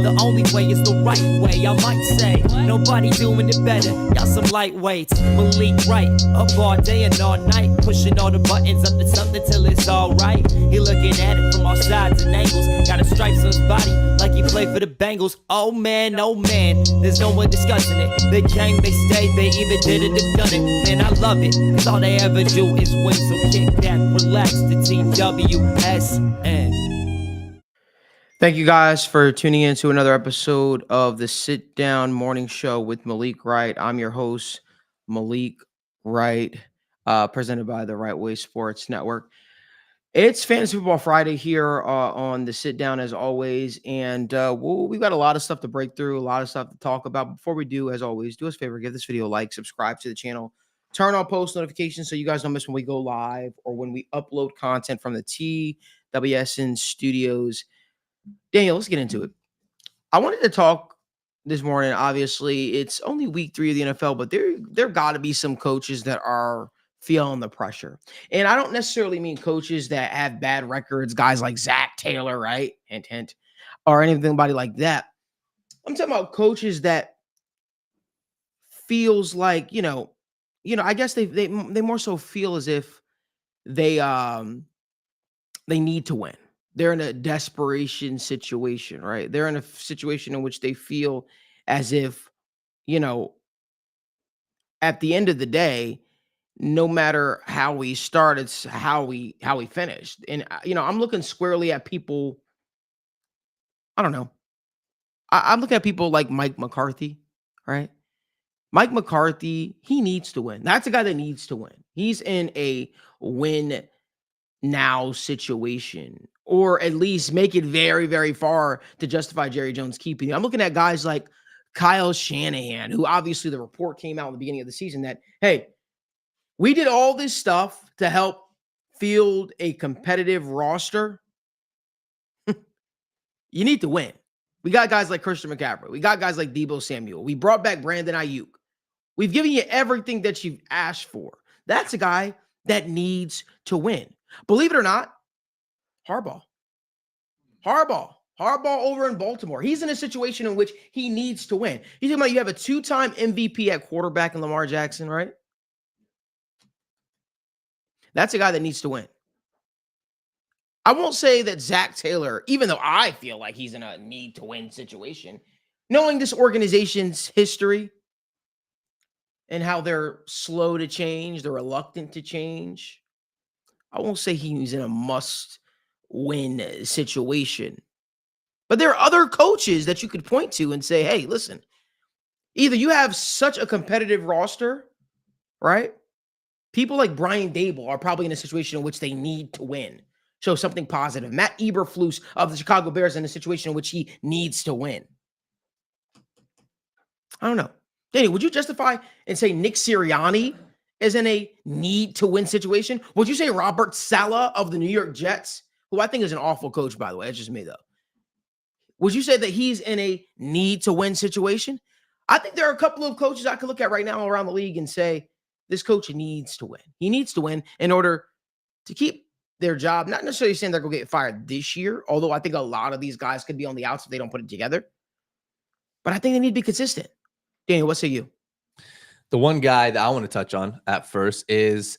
The only way is the right way, I might say. Nobody doing it better, y'all some lightweights. Malik Wright, up all day and all night, pushing all the buttons up to something till it's alright. He looking at it from all sides and angles, got a stripes on his body like he played for the Bengals. Oh man, there's no one discussing it. They came, they stayed, they either did it or done it. Man, I love it, cause all they ever do is win. So kick back, relax, the TWSN. Thank you guys for tuning in to another episode of the Sit Down Morning Show with Malik Wright. I'm your host, Malik Wright, presented by the Right Way Sports Network. It's Fantasy Football Friday here on the Sit Down as always, and we've got a lot of stuff to break through, a lot of stuff to talk about. Before we do, as always, do us a favor, give this video a like, subscribe to the channel, turn on post notifications so you guys don't miss when we go live or when we upload content from the TWSN studios. Daniel, let's get into it. I wanted to talk this morning. Obviously, it's only week 3 of the NFL, but there got to be some coaches that are feeling the pressure. And I don't necessarily mean coaches that have bad records, guys like Zach Taylor, right? Hint, hint, or anybody like that. I'm talking about coaches that feels like, I guess they more so feel as if they need to win. They're in a desperation situation, right? They're in a situation in which they feel as if, at the end of the day, no matter how we start, it's how we finished. And, I'm looking squarely at people. I don't know. I'm looking at people like Mike McCarthy, right? Mike McCarthy, he needs to win. That's a guy that needs to win. He's in a win now situation, or at least make it very, very far to justify Jerry Jones keeping him. I'm looking at guys like Kyle Shanahan, who obviously the report came out in the beginning of the season that, hey, we did all this stuff to help field a competitive roster. You need to win. We got guys like Christian McCaffrey. We got guys like Deebo Samuel. We brought back Brandon Ayuk. We've given you everything that you've asked for. That's a guy that needs to win. Believe it or not, Harbaugh over in Baltimore. He's in a situation in which he needs to win. You're talking about you have a 2-time MVP at quarterback in Lamar Jackson, right? That's a guy that needs to win. I won't say that Zach Taylor, even though I feel like he's in a need to win situation, knowing this organization's history and how they're slow to change, they're reluctant to change, I won't say he's in a must-win situation. But there are other coaches that you could point to and say, hey, listen, either you have such a competitive roster, right? People like Brian Dable are probably in a situation in which they need to win. Show something positive. Matt Eberflus of the Chicago Bears in a situation in which he needs to win. I don't know. Danny, would you justify and say Nick Sirianni is in a need-to-win situation? Would you say Robert Saleh of the New York Jets, who I think is an awful coach, by the way, that's just me, though. Would you say that he's in a need-to-win situation? I think there are a couple of coaches I could look at right now around the league and say, this coach needs to win. He needs to win in order to keep their job. Not necessarily saying they're going to get fired this year, although I think a lot of these guys could be on the outs if they don't put it together. But I think they need to be consistent. Daniel, what say you? The one guy that I want to touch on at first is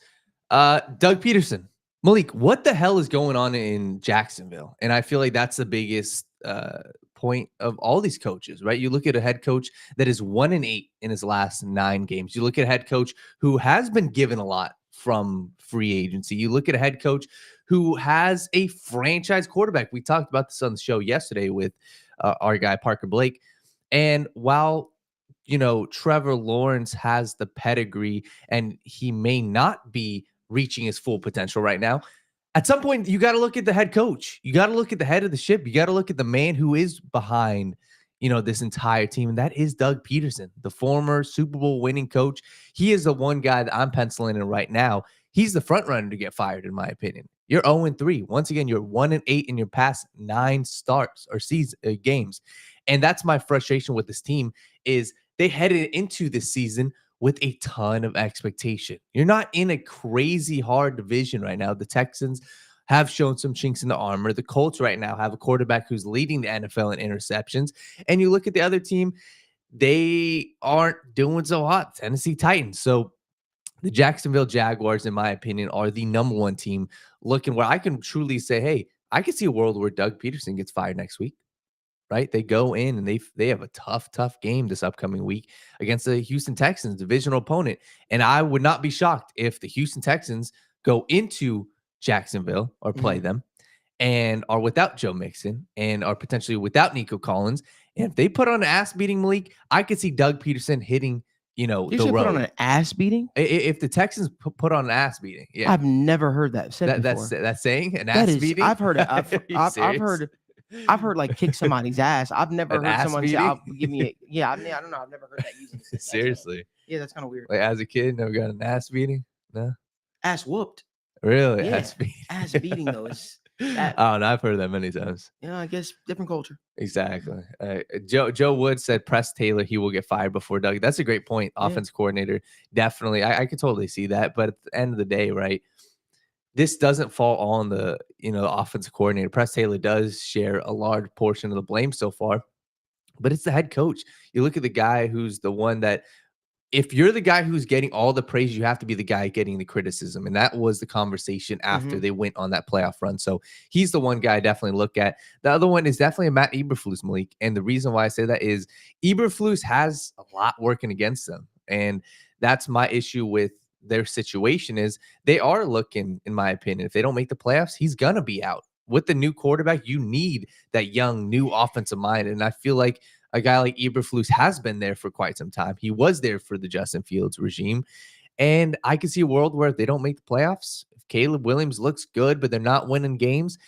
Doug Peterson. Malik, what the hell is going on in Jacksonville? And I feel like that's the biggest point of all these coaches, right? You look at a head coach that is 1-8 in his last 9 games. You look at a head coach who has been given a lot from free agency. You look at a head coach who has a franchise quarterback. We talked about this on the show yesterday with our guy, Parker Blake. And while Trevor Lawrence has the pedigree and he may not be reaching his full potential right now, at some point, you got to look at the head coach. You got to look at the head of the ship. You got to look at the man who is behind, this entire team. And that is Doug Peterson, the former Super Bowl winning coach. He is the one guy that I'm penciling in right now. He's the front runner to get fired, in my opinion. You're 0-3. Once again, you're 1-8 in your past 9 starts or games. And that's my frustration with this team is they headed into this season with a ton of expectation. You're not in a crazy hard division right now. The Texans have shown some chinks in the armor. The Colts right now have a quarterback who's leading the NFL in interceptions. And you look at the other team, they aren't doing so hot. Tennessee Titans. So the Jacksonville Jaguars, in my opinion, are the number one team looking where I can truly say, hey, I can see a world where Doug Peterson gets fired next week. Right? They go in and they have a tough game this upcoming week against the Houston Texans, divisional opponent. And I would not be shocked if the Houston Texans go into Jacksonville or play them and are without Joe Mixon and are potentially without Nico Collins. And if they put on an ass beating, Malik, I could see Doug Peterson hitting, You the should road. put on an ass beating? If the Texans put on an ass beating, yeah. I've never heard that said before. That's saying an That ass is, beating. I've heard it. Are you I've heard like kick somebody's ass. I've never An heard ass someone say, beating? "I'll give me a." Yeah, I mean, I don't know. I've never heard that used. Seriously. Yeah, that's kind of weird. Like as a kid, never got an ass beating? No. Ass whooped. Really? Yeah. Ass beating. Ass beating though is that. Oh, no, I've heard that many times. I guess different culture. Exactly. Joe Wood said Press Taylor, he will get fired before Doug. That's a great point. Yeah. Offense coordinator. Definitely. I could totally see that. But at the end of the day, right, this doesn't fall on the offensive coordinator. Press Taylor does share a large portion of the blame so far, but it's the head coach. You look at the guy who's the one that, if you're the guy who's getting all the praise, you have to be the guy getting the criticism. And that was the conversation after they went on that playoff run. So he's the one guy I definitely look at. The other one is definitely a Matt Eberflus, Malik. And the reason why I say that is Eberflus has a lot working against them. And that's my issue with their situation is they are looking, in my opinion, if they don't make the playoffs, he's going to be out. With the new quarterback, you need that young, new offensive mind. And I feel like a guy like Eberflus has been there for quite some time. He was there for the Justin Fields regime. And I can see a world where if they don't make the playoffs, if Caleb Williams looks good, but they're not winning games,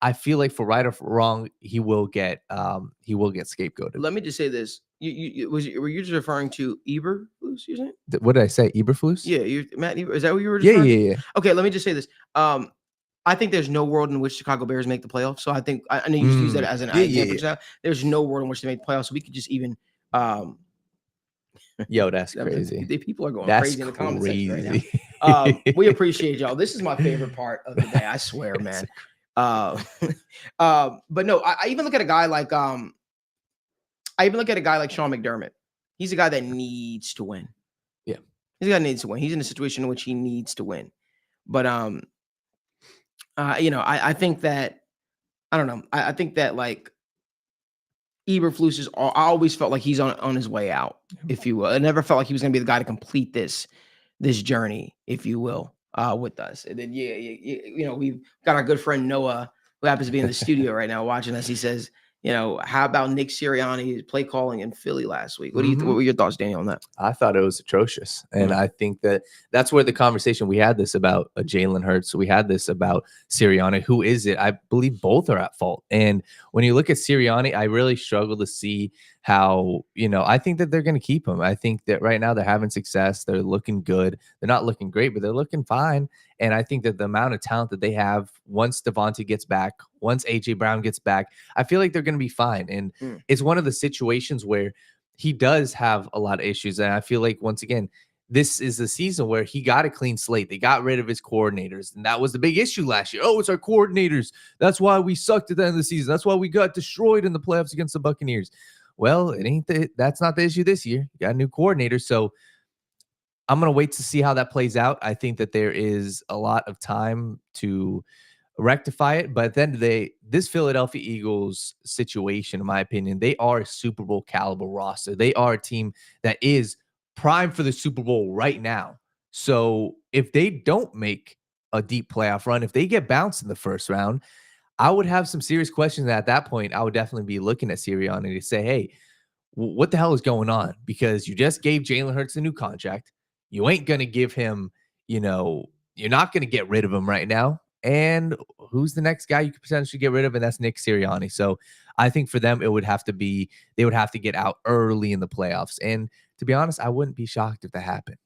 I feel like for right or for wrong, he will get scapegoated. Let me just say this: were you just referring to Eberflus? You saying? What did I say? Eberflus? Yeah, Matt. Is that what you were? Yeah. Okay, let me just say this. I think there's no world in which Chicago Bears make the playoffs. So I think I know you just use that as an example. Yeah. There's no world in which they make the playoffs. So we could just even. Yo, that's crazy. People are going That's crazy in the comments crazy. right now. We appreciate y'all. This is my favorite part of the day. I swear, man. But no, I even look at a guy like Sean McDermott. He's a guy that needs to win. Yeah, he's a guy that needs to win. He's in a situation in which he needs to win. But I think that I don't know. I think that like Eberflus is. I always felt like he's on his way out, if you will. I never felt like he was going to be the guy to complete this journey, if you will, with us. And then we've got our good friend Noah, who happens to be in the studio right now watching us. He says, how about Nick Sirianni's play calling in Philly last week? What were your thoughts, Daniel, on that? I thought it was atrocious. And I think that's where the conversation, we had this about Jalen Hurts. We had this about Sirianni. Who is it? I believe both are at fault. And when you look at Sirianni, I really struggle to see how, I think that they're going to keep him. I think that right now they're having success. They're looking good. They're not looking great, but they're looking fine. And I think that the amount of talent that they have, once Devontae gets back, once AJ Brown gets back, I feel like they're going to be fine. And it's one of the situations where he does have a lot of issues. And I feel like, once again, this is the season where he got a clean slate. They got rid of his coordinators. And that was the big issue last year. Oh, it's our coordinators. That's why we sucked at the end of the season. That's why we got destroyed in the playoffs against the Buccaneers. Well, that's not the issue this year. You got a new coordinator. So I'm going to wait to see how that plays out. I think that there is a lot of time to rectify it. But at the end of the day, this Philadelphia Eagles situation, in my opinion, they are a Super Bowl caliber roster. They are a team that is primed for the Super Bowl right now. So if they don't make a deep playoff run, if they get bounced in the first round, I would have some serious questions. At that point, I would definitely be looking at Sirianni to say, hey, what the hell is going on? Because you just gave Jalen Hurts a new contract. You ain't going to give him, you're not going to get rid of him right now. And who's the next guy you could potentially get rid of? And that's Nick Sirianni. So I think for them, they would have to get out early in the playoffs. And to be honest, I wouldn't be shocked if that happened.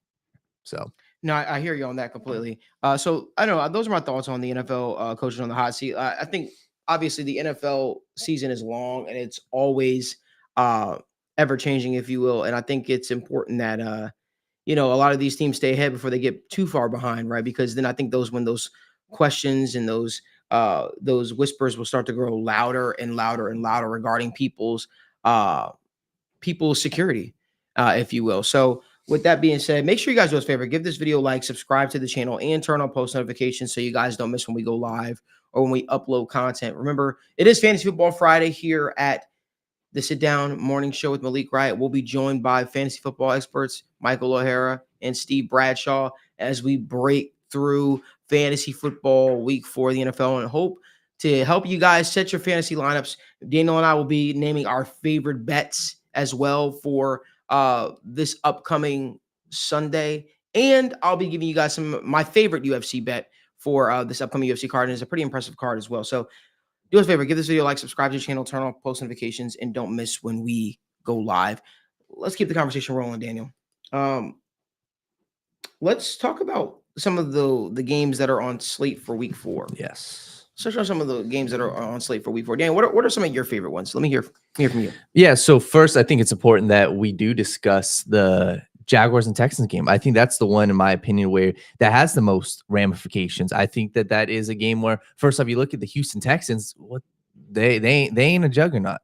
So. No, I hear you on that completely. So I don't know. Those are my thoughts on the NFL coaches on the hot seat. I think obviously the NFL season is long and it's always ever changing, if you will. And I think it's important that a lot of these teams stay ahead before they get too far behind, right? Because then I think when those questions and those those whispers will start to grow louder and louder and louder regarding people's security, if you will. So with that being said, make sure you guys do us a favor, give this video a like, subscribe to the channel, and turn on post notifications so you guys don't miss when we go live or when we upload content. Remember, it is Fantasy Football Friday here at the Sit Down Morning Show with Malik Wright. We'll be joined by fantasy football experts Michael O'Hara and Steve Bradshaw as we break through fantasy football week 4 of the NFL, and hope to help you guys set your fantasy lineups. Daniel and I will be naming our favorite bets as well for this upcoming Sunday, and I'll be giving you guys some of my favorite UFC bet for this upcoming UFC card, and it's a pretty impressive card as well. So do us a favor, give this video a like, subscribe to the channel, turn on post notifications, and don't miss when we go live. Let's keep the conversation rolling, Daniel. Let's talk about some of the games that are on slate for week 4. Yes. So show some of the games that are on slate for week 4. Daniel, what are some of your favorite ones? Let me hear from you. Yeah. So first, I think it's important that we do discuss the Jaguars and Texans game. I think that's the one, in my opinion, where that has the most ramifications. I think that is a game where, first off, you look at the Houston Texans. What they ain't a juggernaut.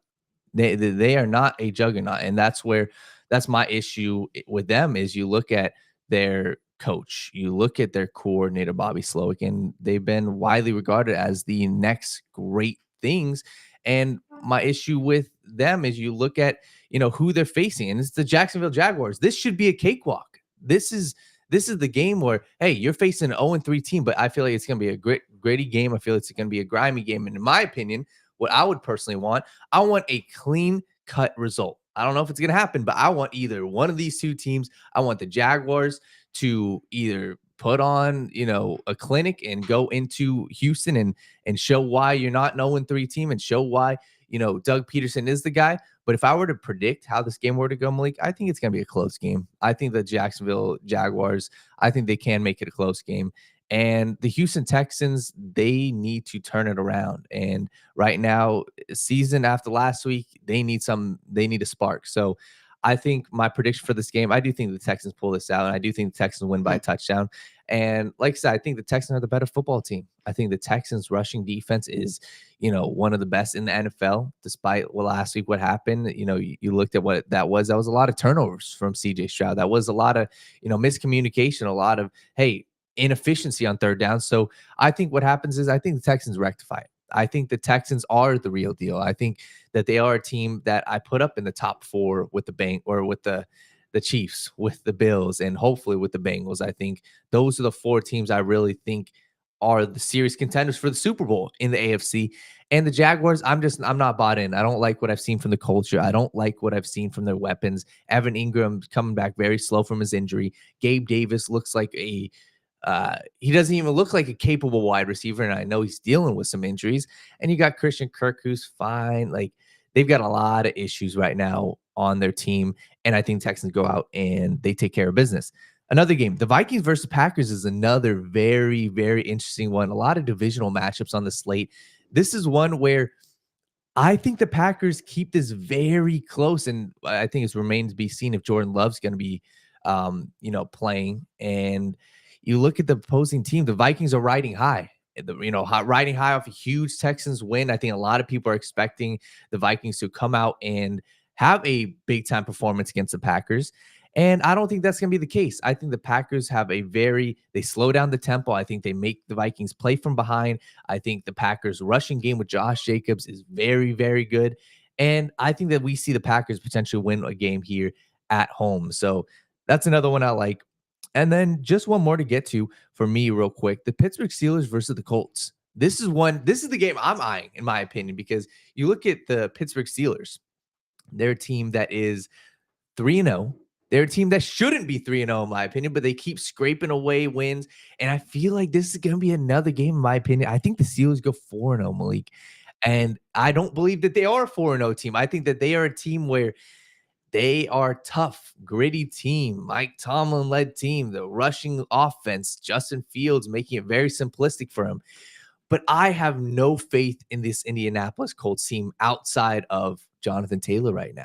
They are not a juggernaut, and that's my issue with them. Is you look at their coach, you look at their coordinator Bobby Slowick, and they've been widely regarded as the next great things. And my issue with them is you look at who they're facing, and it's the Jacksonville Jaguars. This should be a cakewalk. This is the game where, hey, you're facing an 0-3 team, but I feel like it's going to be a gritty game. I feel it's going to be a grimy game. And in my opinion, what I would personally want, I want a clean cut result. I don't know if it's going to happen, but I want either one of these two teams. I want the Jaguars to either put on, a clinic and go into Houston and show why you're not an 0-3 team, and show why, Doug Peterson is the guy. But if I were to predict how this game were to go, Malik, I think it's going to be a close game. I think the Jacksonville Jaguars, I think they can make it a close game. And the Houston Texans, they need to turn it around. And right now, season after last week, they need a spark. So I think my prediction for this game, I do think the Texans pull this out, and I do think the Texans win by a touchdown. And like I said, I think the Texans are the better football team. I think the Texans rushing defense is, one of the best in the NFL, despite last week what happened. You looked at what that was. That was a lot of turnovers from CJ Stroud. That was a lot of, miscommunication, a lot of, inefficiency on third down. So I think what happens is I think the Texans rectify it. I think the Texans are the real deal. I think that they are a team that I put up in the top 4 with the Chiefs, with the Bills, and hopefully with the Bengals. I think those are the 4 teams I really think are the serious contenders for the Super Bowl in the AFC. And the Jaguars, I'm not bought in. I don't like what I've seen from the culture. I don't like what I've seen from their weapons. Evan Ingram coming back very slow from his injury. Gabe Davis looks like he doesn't even look like a capable wide receiver, and I know he's dealing with some injuries. And you got Christian Kirk, who's fine. Like, they've got a lot of issues right now on their team, and I think Texans go out and they take care of business. Another game, the Vikings versus Packers, is another very, very interesting one. A lot of divisional matchups on the slate. This is one where I think the Packers keep this very close, and I think it remains to be seen if Jordan Love's going to be, playing. And you look at the opposing team, the Vikings are riding high. Riding high off a huge Texans win. I think a lot of people are expecting the Vikings to come out and have a big time performance against the Packers. And I don't think that's going to be the case. I think the Packers have they slow down the tempo. I think they make the Vikings play from behind. I think the Packers rushing game with Josh Jacobs is very, very good. And I think that we see the Packers potentially win a game here at home. So that's another one I like. And then just one more to get to for me real quick, the Pittsburgh Steelers versus the Colts. This is the game I'm eyeing, in my opinion, because you look at the Pittsburgh Steelers, they're a team that is 3-0. They're a team that shouldn't be 3-0, in my opinion, but they keep scraping away wins. And I feel like this is going to be another game, in my opinion. I think the Steelers go 4-0, Malik. And I don't believe that they are a 4-0 team. I think that they are a team where they are tough, gritty team, Mike Tomlin-led team, the rushing offense, Justin Fields making it very simplistic for him. But I have no faith in this Indianapolis Colts team outside of Jonathan Taylor right now.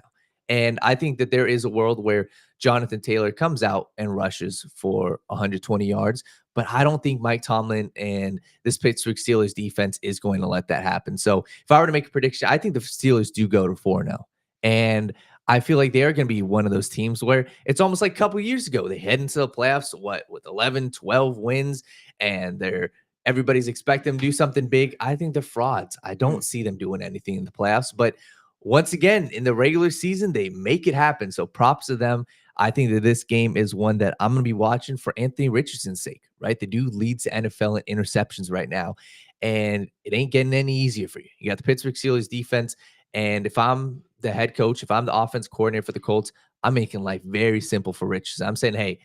And I think that there is a world where Jonathan Taylor comes out and rushes for 120 yards, but I don't think Mike Tomlin and this Pittsburgh Steelers defense is going to let that happen. So if I were to make a prediction, I think the Steelers do go to 4-0. And I feel like they are going to be one of those teams where it's almost like a couple of years ago. They head into the playoffs, with 11, 12 wins, and everybody's expecting them to do something big. I think they're frauds. I don't see them doing anything in the playoffs, but once again, in the regular season, they make it happen. So props to them. I think that this game is one that I'm going to be watching for Anthony Richardson's sake, right? The dude leads the NFL in interceptions right now, and it ain't getting any easier for you. You got the Pittsburgh Steelers defense, and if I'm the head coach, if I'm the offense coordinator for the Colts, I'm making life very simple for Richardson. I'm saying, hey,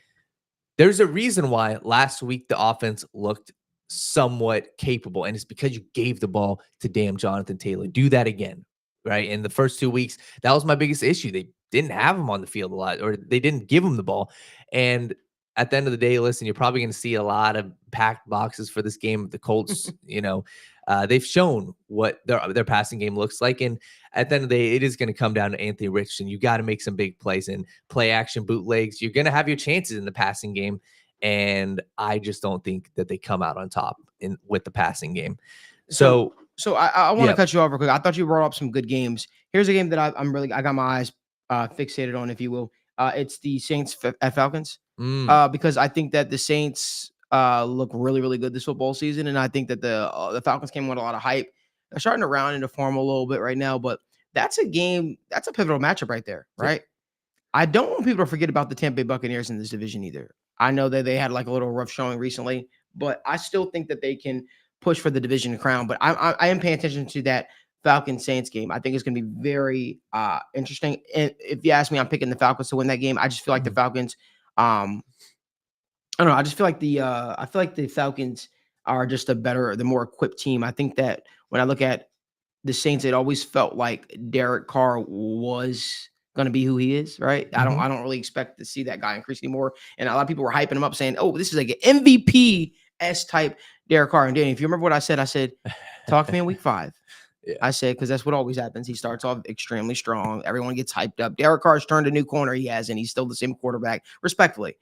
there's a reason why last week the offense looked somewhat capable, and it's because you gave the ball to damn Jonathan Taylor. Do that again. Right. In the first 2 weeks, that was my biggest issue. They didn't have him on the field a lot, or they didn't give him the ball. And at the end of the day, listen, you're probably going to see a lot of packed boxes for this game. The Colts, they've shown what their passing game looks like. And at the end of the day, it is going to come down to Anthony Richardson. You got to make some big plays and play action bootlegs. You're going to have your chances in the passing game. And I just don't think that they come out on top with the passing game. So I want to cut you off real quick. I thought you brought up some good games. Here's a game that I got my eyes fixated on, if you will. It's the Saints at Falcons, because I think that the Saints look really, really good this football season, and I think that the Falcons came with a lot of hype. They're starting to round into form a little bit right now, but that's a pivotal matchup right there, right? I don't want people to forget about the Tampa Bay Buccaneers in this division either. I know that they had like a little rough showing recently, but I still think that they can push for the division crown. But I am paying attention to that Falcons Saints game. I think it's going to be very interesting. And if you ask me, I'm picking the Falcons to win that game. I just feel like the Falcons. I don't know. I just feel like the Falcons are just the more equipped team. I think that when I look at the Saints, it always felt like Derek Carr was going to be who he is, right? I don't really expect to see that guy increase anymore. And a lot of people were hyping him up, saying, "Oh, this is like an MVP-esque type Derek Carr." And Danny, if you remember what I said, talk to me in week 5. Yeah. I said, because that's what always happens. He starts off extremely strong. Everyone gets hyped up. Derek Carr's turned a new corner he has, and he's still the same quarterback, respectfully.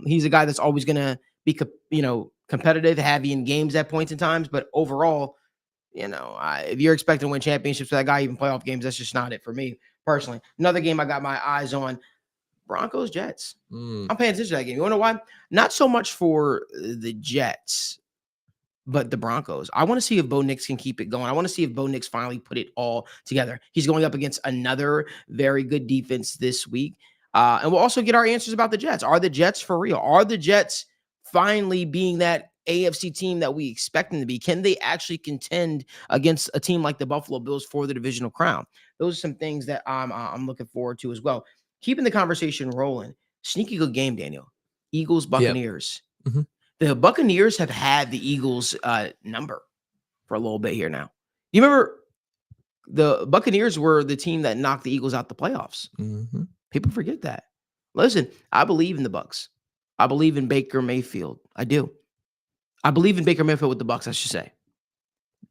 He's a guy that's always going to be, competitive, heavy in games at points and times. But overall, if you're expecting to win championships for that guy, even playoff games, that's just not it for me personally. Another game I got my eyes on, Broncos Jets. I'm paying attention to that game. You want to know why? Not so much for the Jets, but the Broncos. I want to see if Bo Nix can keep it going. I want to see if Bo Nix finally put it all together. He's going up against another very good defense this week. And we'll also get our answers about the Jets. Are the Jets for real? Are the Jets finally being that AFC team that we expect them to be? Can they actually contend against a team like the Buffalo Bills for the divisional crown? Those are some things that I'm looking forward to as well. Keeping the conversation rolling. Sneaky good game, Daniel. Eagles, Buccaneers. Yep. The Buccaneers have had the Eagles number for a little bit here now. You remember the Buccaneers were the team that knocked the Eagles out the playoffs. People forget that. Listen, I believe in the Bucs. I believe in Baker Mayfield. I do. I believe in Baker Mayfield with the Bucs, I should say.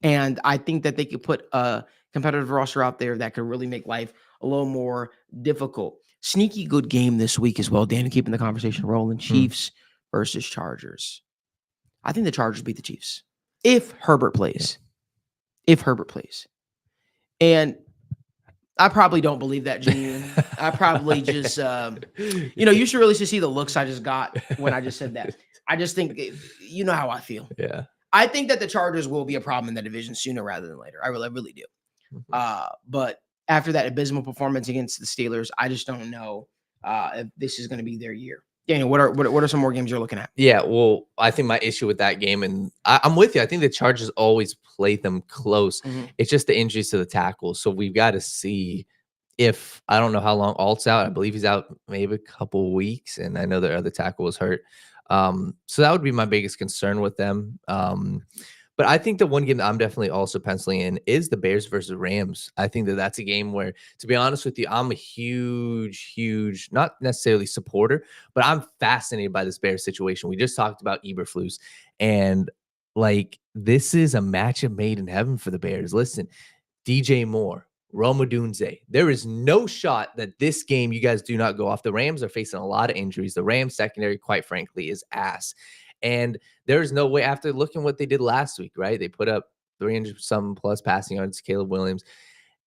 And I think that they could put a competitive roster out there that could really make life a little more difficult. Sneaky good game this week as well, Danny, keeping the conversation rolling. Chiefs versus Chargers. I think the Chargers beat the Chiefs. If Herbert plays. And I probably don't believe that, Gene. I probably just, you should really see the looks I just got when I just said that. I just think, you know how I feel. Yeah. I think that the Chargers will be a problem in the division sooner rather than later. I really do. But after that abysmal performance against the Steelers, I just don't know if this is going to be their year. Daniel, what are some more games you're looking at? Yeah, well, I think my issue with that game, and I'm with you. I think the Chargers always play them close. It's just the injuries to the tackles. So we've got to see if, I don't know how long Alt's out. I believe he's out maybe a couple weeks, and I know their other tackle was hurt. So that would be my biggest concern with them. But I think the one game that I'm definitely also penciling in is the Bears versus Rams. I think that that's a game where, to be honest with you, I'm a huge, not necessarily supporter, but I'm fascinated by this Bears situation. We just talked about Eberflus, and this is a matchup made in heaven for the Bears. Listen, DJ Moore, Rome Odunze. There is no shot that this game you guys do not go off. The Rams are facing a lot of injuries. The Rams secondary, quite frankly, is ass. And there's no way, after looking what they did last week, right? They put up 300 some plus passing yards, Caleb Williams,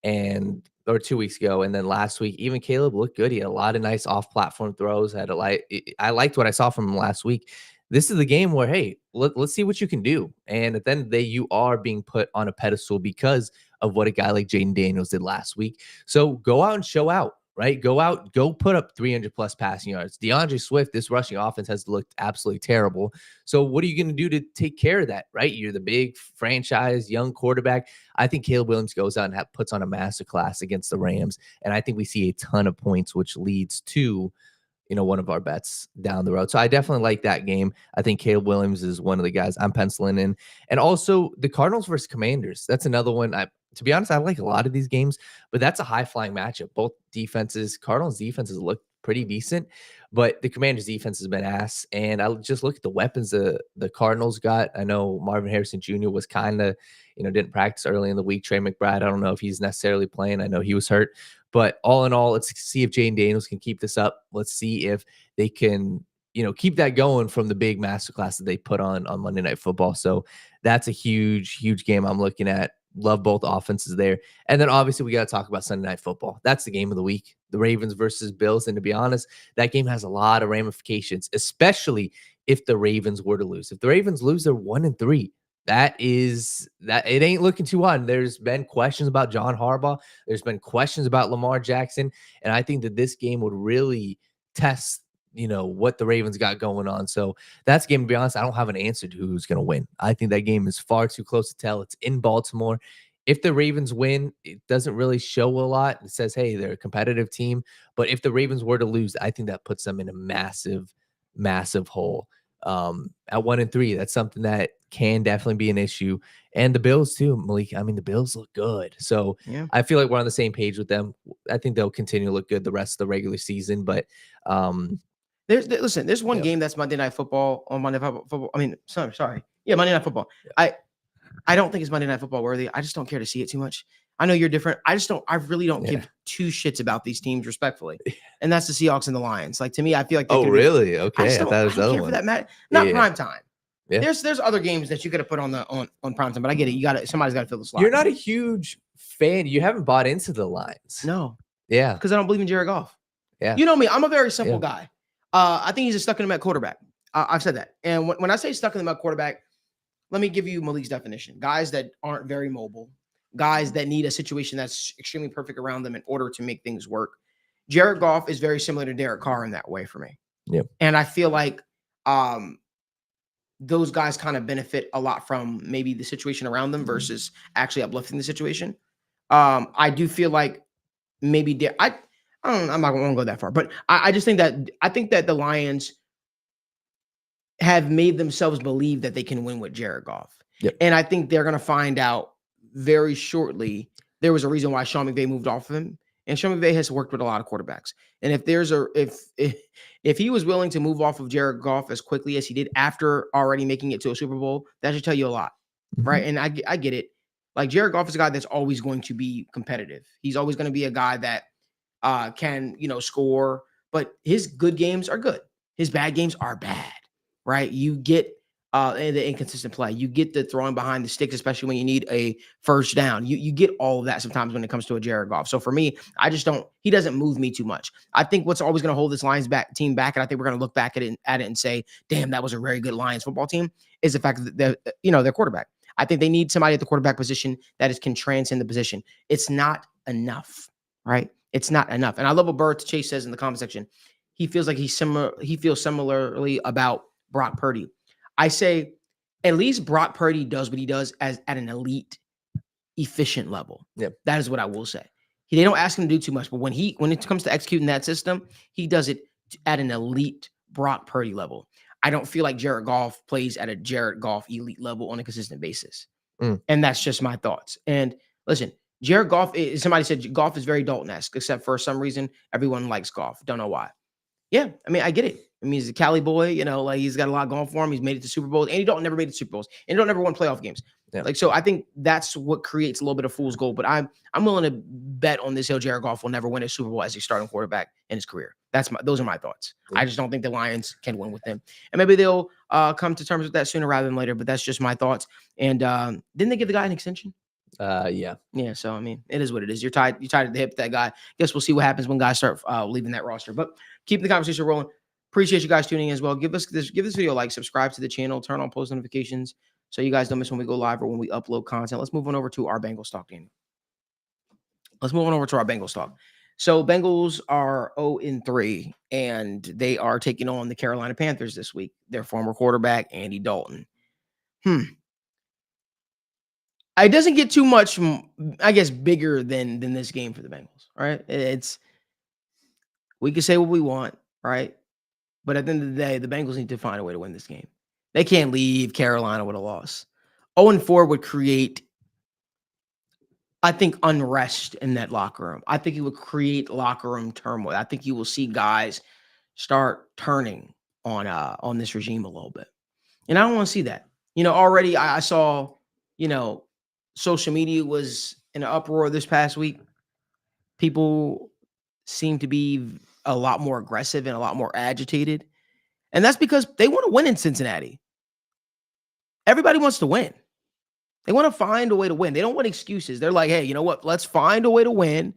or 2 weeks ago. And then last week, even Caleb looked good. He had a lot of nice off-platform throws. I liked what I saw from him last week. This is the game where, hey, let's see what you can do. And at the end of the day, you are being put on a pedestal because of what a guy like Jaden Daniels did last week. So go out and show out, right? Go out, go put up 300 plus passing yards. DeAndre Swift, this rushing offense has looked absolutely terrible. So what are you going to do to take care of that, right? You're the big franchise, young quarterback. I think Caleb Williams goes out and puts on a masterclass against the Rams. And I think we see a ton of points, which leads to one of our bets down the road. So I definitely like that game. I think Caleb Williams is one of the guys I'm penciling in. And also the Cardinals versus Commanders. That's another one. To be honest, I like a lot of these games, but that's a high-flying matchup. Both defenses, Cardinals defenses look pretty decent, but the Commanders defense has been ass. And I just look at the weapons the Cardinals got. I know Marvin Harrison Jr. was kind of, didn't practice early in the week. Trey McBride, I don't know if he's necessarily playing. I know he was hurt. But all in all, let's see if Jaden Daniels can keep this up. Let's see if they can, keep that going from the big masterclass that they put on Monday Night Football. So that's a huge, huge game I'm looking at. Love both offenses there. And then obviously we got to talk about Sunday Night Football. That's the game of the week, the Ravens versus Bills. And to be honest, that game has a lot of ramifications, especially if the Ravens were to lose. If the Ravens lose, they're 1-3. That it ain't looking too hot. There's been questions about John Harbaugh. There's been questions about Lamar Jackson. And I think that this game would really test, what the Ravens got going on. So that's a game, to be honest, I don't have an answer to who's going to win. I think that game is far too close to tell. It's in Baltimore. If the Ravens win, it doesn't really show a lot. It says, hey, they're a competitive team. But if the Ravens were to lose, I think that puts them in a massive, massive hole. At 1-3, that's something that can definitely be an issue. And the Bills too, Malik. I mean, the Bills look good. So yeah. I feel like we're on the same page with them. I think they'll continue to look good the rest of the regular season. But there's one game that's Monday Night Football on Monday Night Football. I mean, sorry. Yeah, Monday Night Football. Yeah. I don't think it's Monday Night Football worthy. I just don't care to see it too much. I know you're different. I really don't give two shits about these teams respectfully. And that's the Seahawks and the Lions. Like, to me, I feel like really? Okay. I thought it was the other one. For that match. Not prime time. Yeah. There's other games that you could have put on prime time, but I get it. Somebody's got to fill the slot. You're not a huge fan. You haven't bought into the Lions. No. Yeah. Because I don't believe in Jared Goff. Yeah. You know me. I'm a very simple guy. I think he's a stuck in the mud quarterback. I've said that. And when I say stuck in the mud quarterback, let me give you Malik's definition. Guys that aren't very mobile. Guys that need a situation that's extremely perfect around them in order to make things work. Jared Goff is very similar to Derek Carr in that way for me. Yeah. And I feel like those guys kind of benefit a lot from maybe the situation around them versus actually uplifting the situation. I do feel like maybe I don't know, I'm not going to go that far, but I just think that the Lions have made themselves believe that they can win with Jared Goff. Yep. And I think they're going to find out very shortly. There was a reason why Sean McVay moved off of him. And Sean McVay has worked with a lot of quarterbacks. And if he was willing to move off of Jared Goff as quickly as he did after already making it to a Super Bowl, that should tell you a lot, right? And I get it. Like, Jared Goff is a guy that's always going to be competitive. He's always going to be a guy that can, score. But his good games are good. His bad games are bad, right? You get the inconsistent play. You get the throwing behind the sticks, especially when you need a first down. You get all of that sometimes when it comes to a Jared Goff. So for me, he doesn't move me too much. I think what's always going to hold this Lions team back, and I think we're going to look back at it and say, damn, that was a very good Lions football team, is the fact that their quarterback. I think they need somebody at the quarterback position that can transcend the position. It's not enough, right? It's not enough. And I love what Bert Chase says in the comment section. He feels like he feels similarly about Brock Purdy. I say, at least Brock Purdy does what he does at an elite, efficient level. Yep. That is what I will say. They don't ask him to do too much, but when it comes to executing that system, he does it at an elite Brock Purdy level. I don't feel like Jared Goff plays at a Jared Goff elite level on a consistent basis. And that's just my thoughts. And listen, Jared Goff, somebody said Goff is very Dalton-esque, except for some reason, everyone likes Goff. Don't know why. Yeah, I mean, I get it. I mean, he's a Cali boy, like, he's got a lot going for him. He's made it to Super Bowls, and Dalton never made it to Super Bowls, and Dalton never won playoff games. Yeah. Like, so I think that's what creates a little bit of fool's gold. But I'm willing to bet on this hill Jared Goff will never win a Super Bowl as a starting quarterback in his career. Those are my thoughts. Yeah. I just don't think the Lions can win with him. And maybe they'll come to terms with that sooner rather than later. But that's just my thoughts. And didn't they give the guy an extension? Yeah. Yeah. So I mean, it is what it is. You're tied at the hip with that guy. Guess we'll see what happens when guys start leaving that roster. But keep the conversation rolling. Appreciate you guys tuning in as well. Give this video a like, subscribe to the channel, turn on post notifications so you guys don't miss when we go live or when we upload content. Let's move on over to our Bengals talk, Daniel. Let's move on over to our Bengals talk. So Bengals are 0-3, and they are taking on the Carolina Panthers this week. Their former quarterback, Andy Dalton. It doesn't get too much, I guess, bigger than this game for the Bengals. All right, we can say what we want, right? But at the end of the day, the Bengals need to find a way to win this game. They can't leave Carolina with a loss. 0-4 would create, I think, unrest in that locker room. I think it would create locker room turmoil. I think you will see guys start turning on this regime a little bit. And I don't want to see that. Already I saw, social media was in an uproar this past week. People seem to be a lot more aggressive and a lot more agitated. And that's because they want to win in Cincinnati. Everybody wants to win. They want to find a way to win. They don't want excuses. They're like, hey, you know what? Let's find a way to win.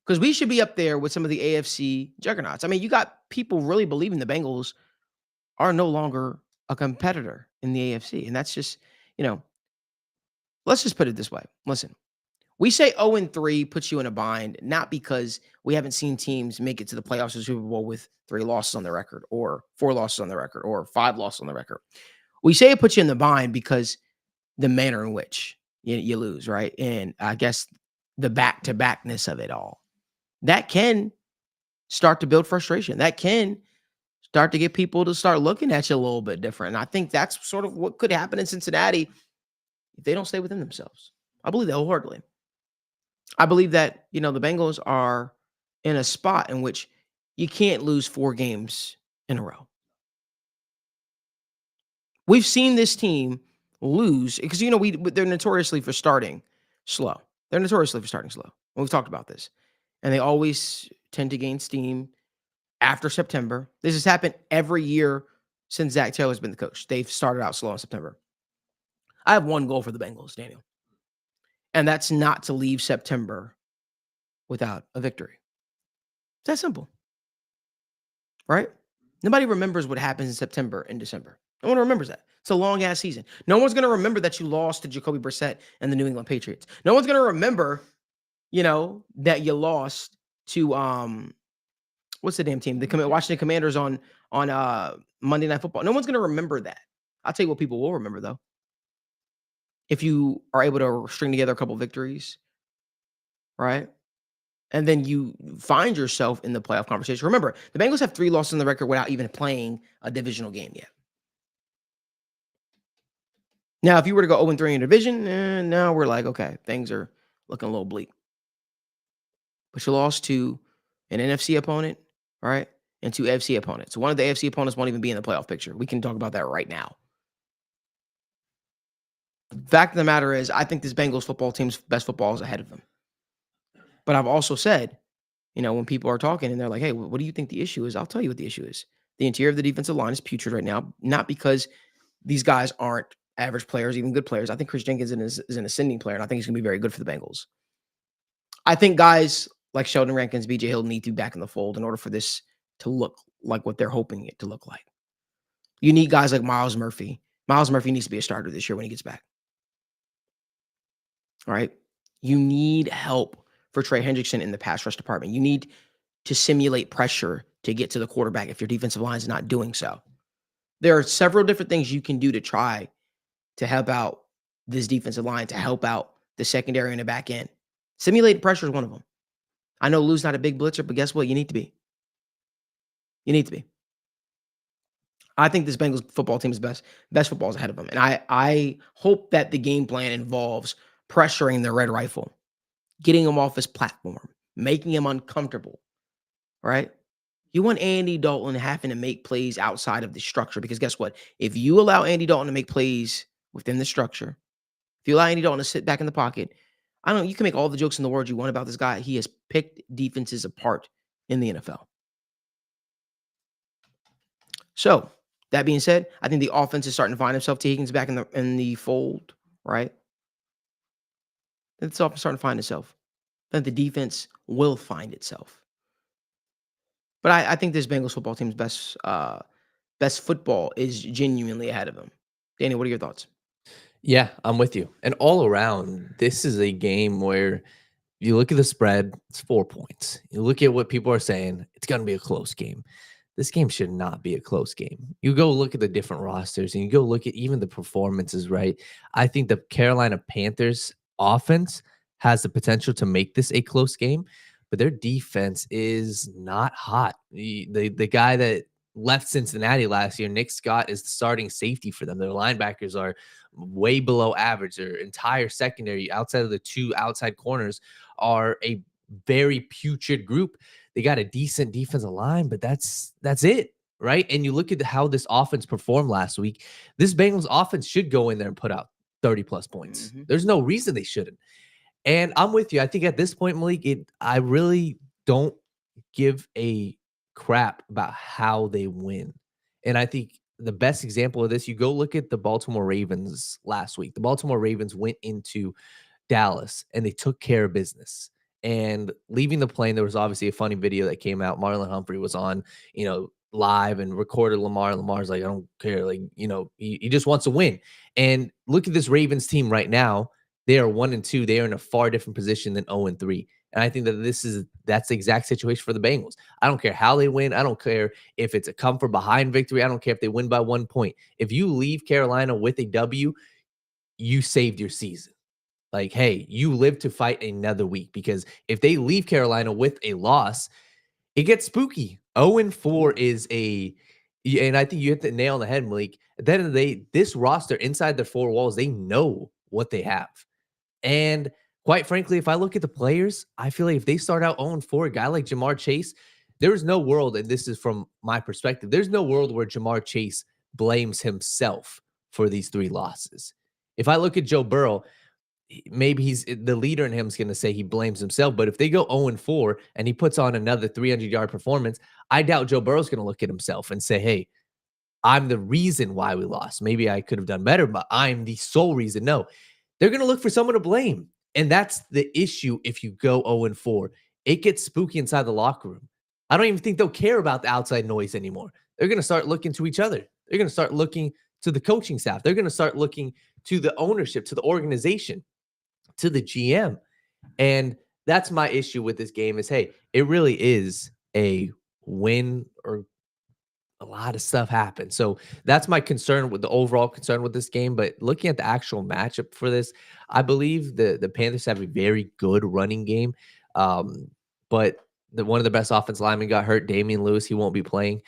Because we should be up there with some of the AFC juggernauts. I mean, you got people really believing the Bengals are no longer a competitor in the AFC. And that's just, let's just put it this way. Listen, we say 0-3 puts you in a bind, not because we haven't seen teams make it to the playoffs or Super Bowl with 3 losses on the record or 4 losses on the record or 5 losses on the record. We say it puts you in the bind because the manner in which you lose, right? And I guess the back-to-backness of it all. That can start to build frustration. That can start to get people to start looking at you a little bit different. And I think that's sort of what could happen in Cincinnati if they don't stay within themselves. I believe that wholeheartedly. I believe that, the Bengals are in a spot in which you can't lose 4 games in a row. We've seen this team lose because, they're notoriously for starting slow. They're notoriously for starting slow. And we've talked about this. And they always tend to gain steam after September. This has happened every year since Zach Taylor's been the coach. They've started out slow in September. I have one goal for the Bengals, Daniel. And that's not to leave September without a victory. It's that simple. Right? Nobody remembers what happens in September and December. No one remembers that. It's a long-ass season. No one's going to remember that you lost to Jacoby Brissett and the New England Patriots. No one's going to remember, that you lost to, what's the damn team? The Washington Commanders on Monday Night Football. No one's going to remember that. I'll tell you what people will remember, though. If you are able to string together a couple victories, right? And then you find yourself in the playoff conversation. Remember, the Bengals have 3 losses on the record without even playing a divisional game yet. Now, if you were to go 0-3 in division, now we're like, okay, things are looking a little bleak. But you lost to an NFC opponent, right? And 2 AFC opponents. One of the AFC opponents won't even be in the playoff picture. We can talk about that right now. Fact of the matter is, I think this Bengals football team's best football is ahead of them. But I've also said, when people are talking and they're like, hey, what do you think the issue is? I'll tell you what the issue is. The interior of the defensive line is putrid right now, not because these guys aren't average players, even good players. I think Chris Jenkins is an ascending player, and I think he's going to be very good for the Bengals. I think guys like Sheldon Rankins, B.J. Hill need to be back in the fold in order for this to look like what they're hoping it to look like. You need guys like Myles Murphy. Myles Murphy needs to be a starter this year when he gets back. All right? You need help for Trey Hendrickson in the pass rush department. You need to simulate pressure to get to the quarterback if your defensive line is not doing so. There are several different things you can do to try to help out this defensive line, to help out the secondary and the back end. Simulated pressure is one of them. I know Lou's not a big blitzer, but guess what? You need to be. You need to be. I think this Bengals football team is best football is ahead of them. And I hope that the game plan involves pressuring the Red Rifle, getting him off his platform, making him uncomfortable, right? You want Andy Dalton having to make plays outside of the structure because guess what? If you allow Andy Dalton to make plays within the structure. If you allow Andy Dalton to sit back in the pocket, I don't know, you can make all the jokes in the world you want about this guy. He has picked defenses apart in the NFL. So, that being said, I think the offense is starting to find itself. T. Higgins back in the fold, right? It's offense starting to find itself. Then the defense will find itself. But I think this Bengals football team's best football is genuinely ahead of them. Danny, what are your thoughts? Yeah, I'm with you. And all around, this is a game where you look at the spread, it's 4 points. You look at what people are saying, it's going to be a close game. This game should not be a close game. You go look at the different rosters and you go look at even the performances, right? I think the Carolina Panthers offense has the potential to make this a close game, but their defense is not hot. The guy that left Cincinnati last year, Nick Scott, is the starting safety for them. Their linebackers are way below average. Their entire secondary, outside of the 2 outside corners, are a very putrid group. They got a decent defensive line, but that's it, right? And you look at how this offense performed last week. This Bengals offense should go in there and put out 30+ points. There's no reason they shouldn't. And I'm with you. I think at this point, Malik, I really don't give a crap about how they win. And I think the best example of this, you go look at the Baltimore Ravens last week. The Baltimore Ravens went into Dallas and they took care of business. And leaving the plane, there was obviously a funny video that came out. Marlon Humphrey was on, live and recorded Lamar. Lamar's like, I don't care. Like, he just wants to win. And look at this Ravens team right now. They are 1-2. They are in a far different position than 0-3. And I think that that's the exact situation for the Bengals. I don't care how they win. I don't care if it's a come from behind victory. I don't care if they win by 1 point. If you leave Carolina with a W, you saved your season. Like, hey, you live to fight another week, because if they leave Carolina with a loss, it gets spooky. 0-4 is and I think you hit the nail on the head, Malik. At the end of the day, this roster inside their 4 walls, they know what they have. And quite frankly, if I look at the players, I feel like if they start out 0-4, a guy like Jamar Chase, there is no world, and this is from my perspective, there's no world where Jamar Chase blames himself for these 3 losses. If I look at Joe Burrow, maybe he's the leader in him is going to say he blames himself. But if they go 0-4 and he puts on another 300-yard performance, I doubt Joe Burrow's going to look at himself and say, hey, I'm the reason why we lost. Maybe I could have done better, but I'm the sole reason. No, they're going to look for someone to blame. And that's the issue. If you go 0-4, it gets spooky inside the locker room. I don't even think they'll care about the outside noise anymore. They're going to start looking to each other. They're going to start looking to the coaching staff. They're going to start looking to the ownership, to the organization, to the GM. And that's my issue with this game is, hey, it really is a win or a lot of stuff happens. So that's my concern with the overall concern with this game. But looking at the actual matchup for this, I believe the Panthers have a very good running game. But one of the best offensive linemen got hurt, Damian Lewis. He won't be playing.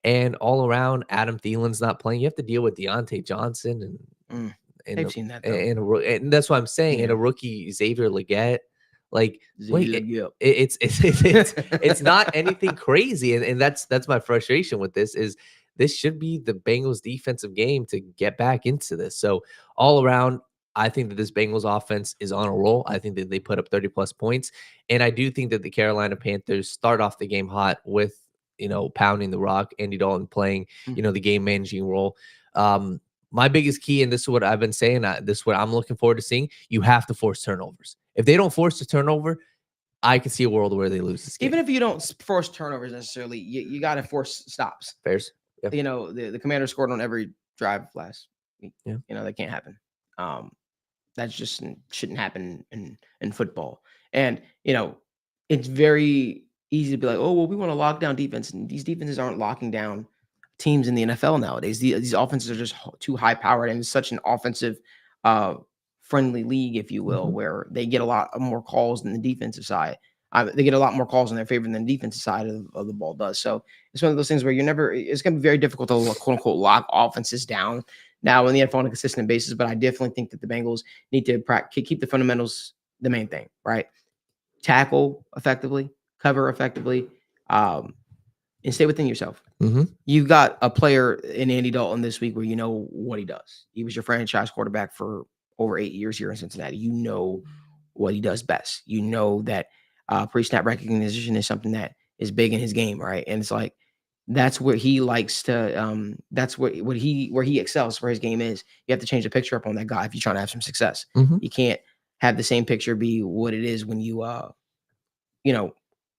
And all around, Adam Thielen's not playing. You have to deal with Deontay Johnson I've seen that, though. And that's what I'm saying. Yeah. And a rookie, Xavier Legette. Like, Xavier, it's not anything crazy. And that's my frustration with this is this should be the Bengals defensive game to get back into this. So all around, I think that this Bengals offense is on a roll. I think that they put up 30+ points. And I do think that the Carolina Panthers start off the game hot with, pounding the rock, Andy Dalton playing, the game managing role. My biggest key, and this is what I've been saying, this is what I'm looking forward to seeing, you have to force turnovers. If they don't force the turnover, I can see a world where they lose this game. Even if you don't force turnovers necessarily, you got to force stops. Bears. Yeah. The Commanders scored on every drive last week. Yeah. That can't happen. That just shouldn't happen in football. And, it's very easy to be like, oh, well, we want to lock down defense. And these defenses aren't locking down teams in the NFL nowadays. These offenses are just too high powered, and it's such an offensive friendly league, if you will, where they get a lot more calls than the defensive side. They get a lot more calls in their favor than the defensive side of the ball does. So it's one of those things where it's going to be very difficult to quote unquote lock offenses down now in the NFL on a consistent basis. But I definitely think that the Bengals need to keep the fundamentals the main thing, right? Tackle effectively, cover effectively, and stay within yourself. Mm-hmm. You got a player in Andy Dalton this week where you know what he does. He was your franchise quarterback for over 8 years here in Cincinnati. You know what he does best. You know that pre-snap recognition is something that is big in his game, right? And it's like that's where he likes to. That's where he excels. Where his game is. You have to change the picture up on that guy if you're trying to have some success. Mm-hmm. You can't have the same picture be what it is when you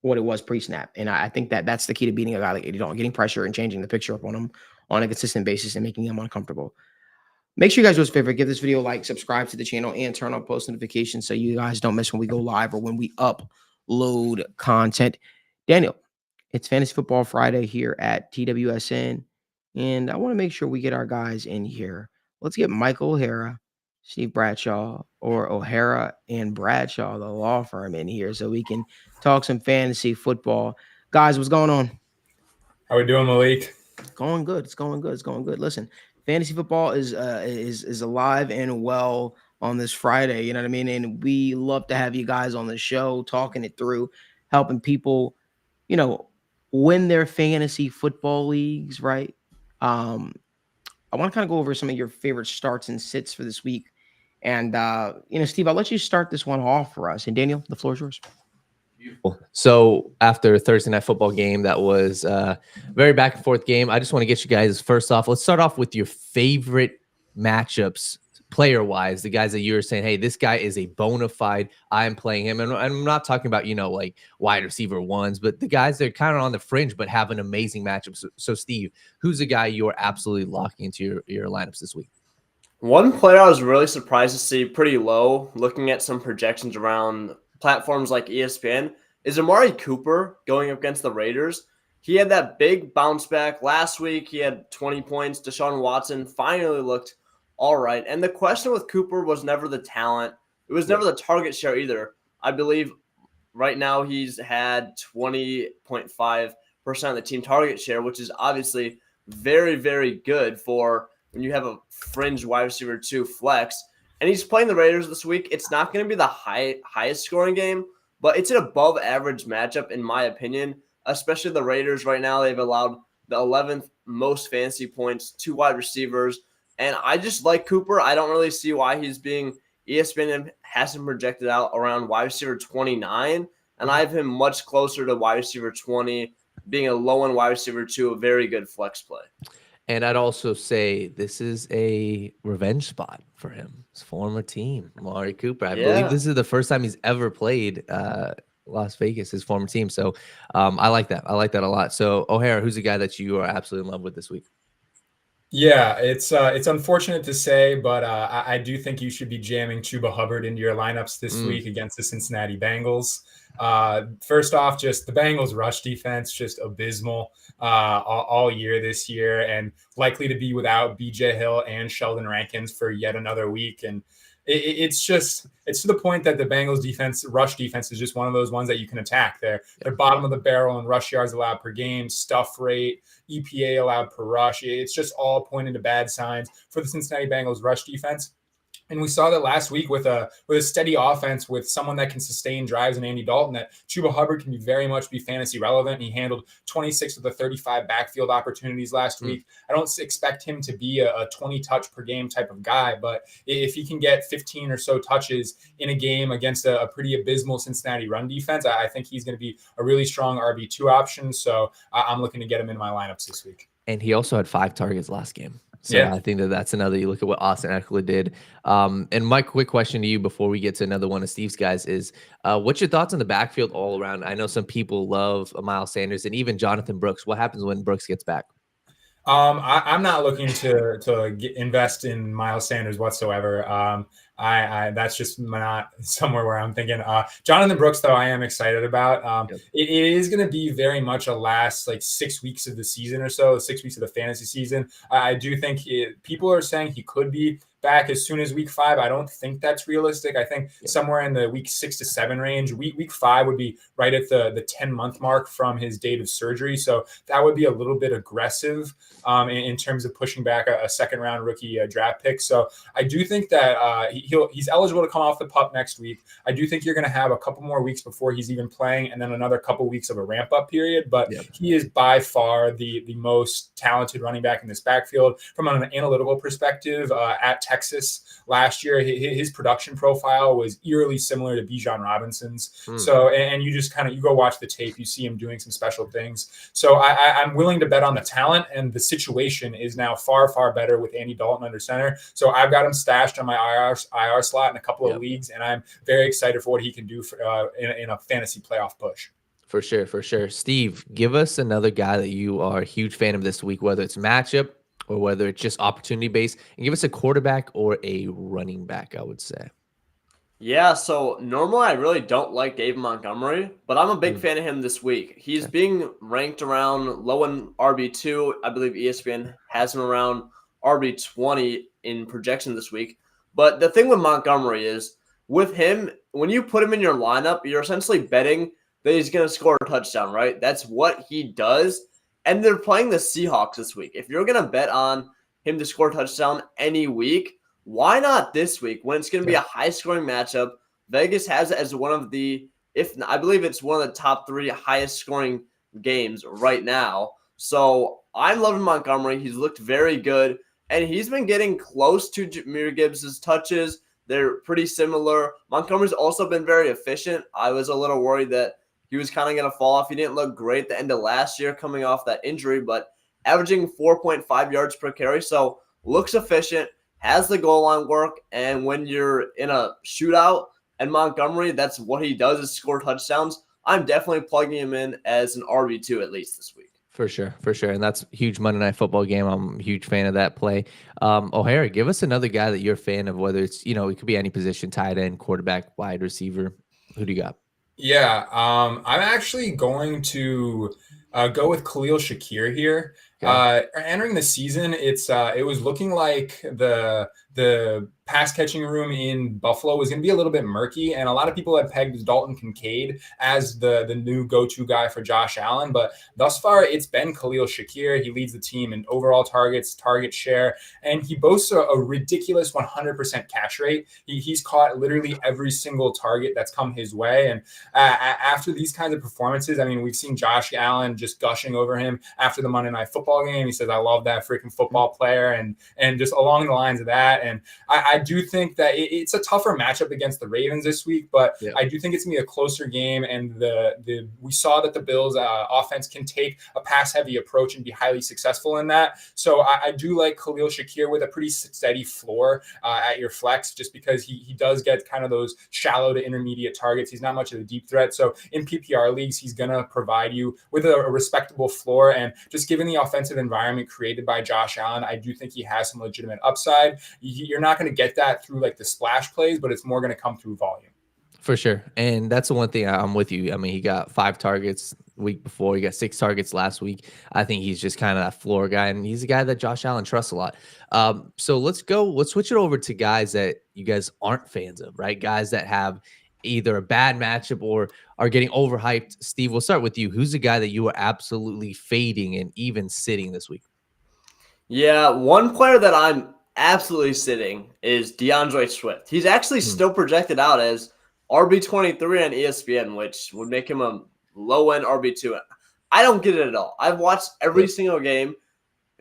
what it was pre-snap. And I think that that's the key to beating a guy like Andy Dalton, getting pressure and changing the picture up on him on a consistent basis and making him uncomfortable. Make sure you guys do us a favor, give this video a like, subscribe to the channel, and turn on post notifications so you guys don't miss when we go live or when we upload content. Daniel, it's Fantasy Football Friday here at TWSN, and I want to make sure we get our guys in here. Let's get Michael O'Hara, Steve Bradshaw, or O'Hara and Bradshaw, the law firm, in here so we can talk some fantasy football. Guys, what's going on? How we doing, Malik? Going good. It's going good. It's going good. Listen, fantasy football is alive and well on this Friday. You know what I mean? And we love to have you guys on the show, talking it through, helping people, win their fantasy football leagues, right? I want to kind of go over some of your favorite starts and sits for this week. And, Steve, I'll let you start this one off for us. And Daniel, the floor is yours. Beautiful. So after a Thursday night football game that was a very back and forth game, I just want to get you guys first off. Let's start off with your favorite matchups player wise, the guys that you're saying, hey, this guy is a bona fide, I'm playing him. And I'm not talking about, like wide receiver ones, but the guys that are kind of on the fringe, but have an amazing matchup. So Steve, who's the guy you're absolutely locking into your lineups this week? One player I was really surprised to see pretty low, looking at some projections around platforms like ESPN, is Amari Cooper going up against the Raiders. He had that big bounce back last week. He had 20 points. Deshaun Watson finally looked all right. And the question with Cooper was never the talent. It was never the target share either. I believe right now he's had 20.5% of the team target share, which is obviously very, very good for when you have a fringe wide receiver 2 flex. And he's playing the Raiders this week. It's not going to be the highest scoring game, but it's an above average matchup in my opinion, especially the Raiders right now. They've allowed the 11th most fantasy points to wide receivers. And I just like Cooper. I don't really see why he's being ESPN hasn't projected out around wide receiver 29. And I have him much closer to wide receiver 20, being a low end wide receiver 2, a very good flex play. And I'd also say this is a revenge spot for him. His former team, Amari Cooper. I believe this is the first time he's ever played Las Vegas, his former team. So I like that. I like that a lot. So O'Hara, who's the guy that you are absolutely in love with this week? Yeah, it's unfortunate to say, but I do think you should be jamming Chuba Hubbard into your lineups this week against the Cincinnati Bengals. First off, just the Bengals rush defense, just abysmal all year this year, and likely to be without BJ Hill and Sheldon Rankins for yet another week. And it's to the point that the Bengals rush defense is just one of those ones that you can attack. They're bottom of the barrel in rush yards allowed per game, stuff rate, EPA allowed per rush. It's just all pointing to bad signs for the Cincinnati Bengals rush defense. And we saw that last week with a steady offense, with someone that can sustain drives in Andy Dalton, that Chuba Hubbard can very much be fantasy relevant. He handled 26 of the 35 backfield opportunities last week. I don't expect him to be a 20 touch per game type of guy, but if he can get 15 or so touches in a game against a pretty abysmal Cincinnati run defense, I think he's going to be a really strong RB2 option. So I'm looking to get him in my lineups this week. And he also had 5 targets last game. So I think that's another, you look at what Austin Eckler did. And my quick question to you before we get to another one of Steve's guys is, what's your thoughts on the backfield all around? I know some people love Miles Sanders and even Jonathan Brooks. What happens when Brooks gets back? I'm not looking to invest in Miles Sanders whatsoever. That's just not somewhere where I'm thinking. Jonathan Brooks, though, I am excited about. It is going to be very much a last 6 weeks of the season or so, 6 weeks of the fantasy season. I do think people are saying he could be back as soon as week 5. I don't think that's realistic. I think somewhere in the week 6 to 7 range. Week 5 would be right at the 10-month mark from his date of surgery. So that would be a little bit aggressive in terms of pushing back a second-round rookie draft pick. So I do think that he's eligible to come off the PUP next week. I do think you're going to have a couple more weeks before he's even playing, and then another couple weeks of a ramp-up period. But he is by far the most talented running back in this backfield. From an analytical perspective, at Texas last year, his production profile was eerily similar to Bijan Robinson's. So, and you just you go watch the tape, you see him doing some special things. So I'm willing to bet on the talent, and the situation is now far, far better with Andy Dalton under center. So I've got him stashed on my IR slot in a couple of leagues, and I'm very excited for what he can do for, in a fantasy playoff push. For sure. Steve, give us another guy that you are a huge fan of this week, whether it's matchup or whether it's just opportunity based, and give us a quarterback or a running back, I would say. Yeah, so normally I really don't like David Montgomery, but I'm a big fan of him this week. He's being ranked around low in RB2. I believe ESPN has him around RB20 in projection this week. But the thing with Montgomery is, with him, when you put him in your lineup, you're essentially betting that he's going to score a touchdown, right? That's what he does. And they're playing the Seahawks this week. If you're going to bet on him to score a touchdown any week, why not this week when it's going to be a high-scoring matchup? Vegas has it as one of the, I believe it's one of the top 3 highest-scoring games right now. So I'm loving Montgomery. He's looked very good, and he's been getting close to Jahmyr Gibbs' touches. They're pretty similar. Montgomery's also been very efficient. I was a little worried that he was kind of going to fall off. He didn't look great at the end of last year coming off that injury, but averaging 4.5 yards per carry, so looks efficient, has the goal line work, and when you're in a shootout and Montgomery, that's what he does is score touchdowns. I'm definitely plugging him in as an RB2 at least this week. For sure. And that's a huge Monday Night Football game. I'm a huge fan of that play. O'Hara, give us another guy that you're a fan of, whether it's, it could be any position, tight end, quarterback, wide receiver. Who do you got? Yeah, I'm actually going to go with Khalil Shakir here. Okay. Entering the season, it was looking like the pass catching room in Buffalo was going to be a little bit murky, and a lot of people had pegged Dalton Kincaid as the new go-to guy for Josh Allen. But thus far, it's been Khalil Shakir. He leads the team in overall targets, target share, and he boasts a ridiculous 100% catch rate. He's caught literally every single target that's come his way. And after these kinds of performances, I mean, we've seen Josh Allen just gushing over him after the Monday Night Football game. He says, "I love that freaking football player," and just along the lines of that. And I do think that it's a tougher matchup against the Ravens this week, but I do think it's going to be a closer game. And we saw that the Bills offense can take a pass-heavy approach and be highly successful in that. So I do like Khalil Shakir with a pretty steady floor at your flex, just because he does get kind of those shallow to intermediate targets. He's not much of a deep threat. So in PPR leagues, he's going to provide you with a respectable floor. And just given the offensive environment created by Josh Allen, I do think he has some legitimate upside. You're not going to get that through like the splash plays, but it's more going to come through volume. For sure. And that's the one thing I'm with you. I mean, he got 5 targets the week before. He got 6 targets last week. I think he's just kind of that floor guy, and he's a guy that Josh Allen trusts a lot. So let's switch it over to guys that you guys aren't fans of, right? Guys that have either a bad matchup or are getting overhyped. Steve, we'll start with you. Who's the guy that you are absolutely fading and even sitting this week? Yeah, one player that I'm absolutely sitting is DeAndre Swift. He's actually still projected out as RB23 on ESPN, which would make him a low-end RB2. I don't get it at all. I've watched every single game.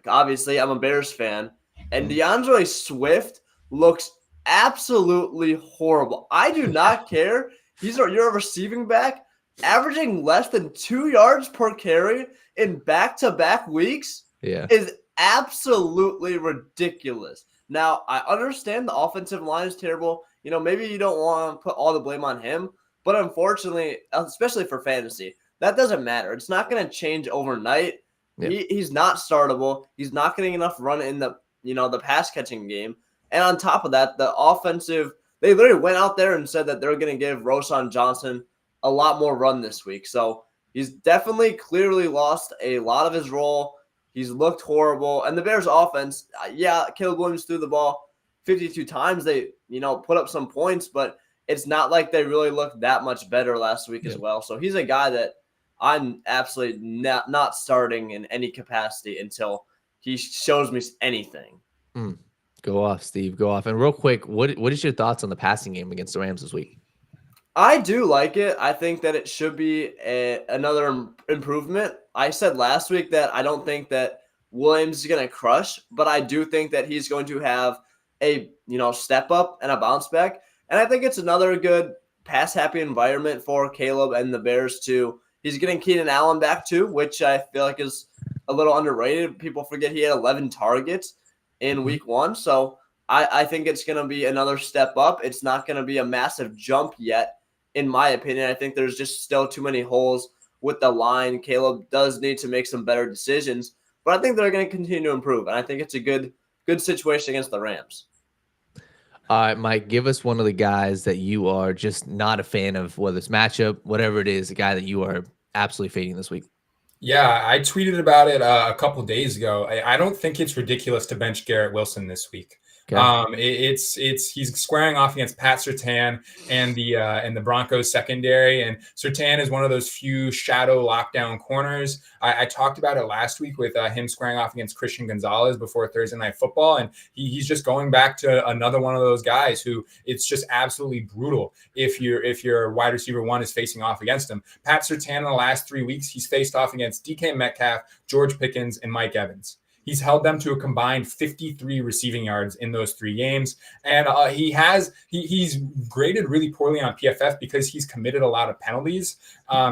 Obviously, I'm a Bears fan. And DeAndre Swift looks absolutely horrible. I do not care. You're a receiving back, averaging less than 2 yards per carry in back-to-back weeks is absolutely ridiculous. Now, I understand the offensive line is terrible. Maybe you don't want to put all the blame on him, but unfortunately, especially for fantasy, that doesn't matter. It's not going to change overnight. He's not startable. He's not getting enough run in the pass catching game. And on top of that, the offensive, they literally went out there and said that they're going to give Roschon Johnson a lot more run this week. So he's definitely clearly lost a lot of his role. He's looked horrible. And the Bears offense, Caleb Williams threw the ball 52 times. They, put up some points, but it's not like they really looked that much better last week as well. So he's a guy that I'm absolutely not starting in any capacity until he shows me anything. Go off, Steve. Go off. And real quick, what is your thoughts on the passing game against the Rams this week? I do like it. I think that it should be another improvement. I said last week that I don't think that Williams is going to crush, but I do think that he's going to have a step up and a bounce back. And I think it's another good pass-happy environment for Caleb and the Bears too. He's getting Keenan Allen back too, which I feel like is a little underrated. People forget he had 11 targets in week 1. So I think it's going to be another step up. It's not going to be a massive jump yet, in my opinion. I think there's just still too many holes with the line. Caleb does need to make some better decisions, but I think they're going to continue to improve. And I think it's a good situation against the Rams. All right, Mike, give us one of the guys that you are just not a fan of, whether it's matchup, whatever it is, a guy that you are absolutely fading this week. Yeah, I tweeted about it a couple days ago. I don't think it's ridiculous to bench Garrett Wilson this week. Okay. He's squaring off against Pat Surtain and the Broncos secondary, and Surtain is one of those few shadow lockdown corners. I talked about it last week with him squaring off against Christian Gonzalez before Thursday Night Football, and he's just going back to another one of those guys who it's just absolutely brutal if your wide receiver 1 is facing off against him. Pat Surtain in the last 3 weeks, he's faced off against DK Metcalf, George Pickens, and Mike Evans. He's held them to a combined 53 receiving yards in those 3 games. And he's graded really poorly on PFF because he's committed a lot of penalties.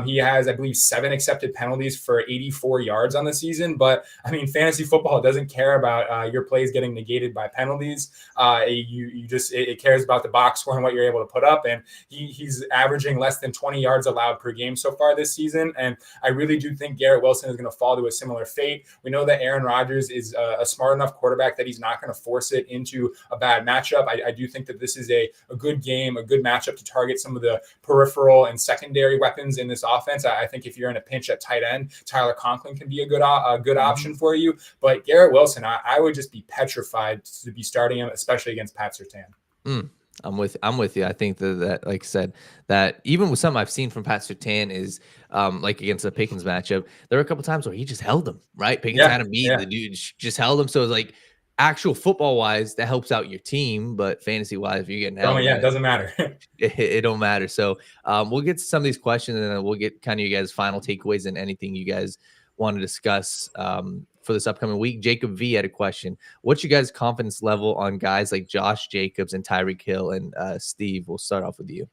He has, I believe, 7 accepted penalties for 84 yards on the season. But, I mean, fantasy football doesn't care about your plays getting negated by penalties. It cares about the box score and what you're able to put up. And he's averaging less than 20 yards allowed per game so far this season. And I really do think Garrett Wilson is going to fall to a similar fate. We know that Aaron Rodgers is a smart enough quarterback that he's not going to force it into a bad matchup. I do think that this is a good game, a good matchup to target some of the peripheral and secondary weapons in this offense. I think if you're in a pinch at tight end, Tyler Conklin can be a good option for you. But Garrett Wilson, I would just be petrified to be starting him, especially against Pat Surtain. I'm with you. I think that like I said, that even with something I've seen from Pat Surtain is like against the Pickens matchup, there were a couple times where he just held him, right? Pickens had him beat, the dude just held him. So it's like actual football wise, that helps out your team, but fantasy wise, if you're getting held, it doesn't matter. it don't matter. So we'll get to some of these questions and then we'll get kind of you guys' final takeaways and anything you guys want to discuss for this upcoming week. Jacob V had a question. What's your guys' confidence level on guys like Josh Jacobs and Tyreek Hill? And Steve, we'll start off with you.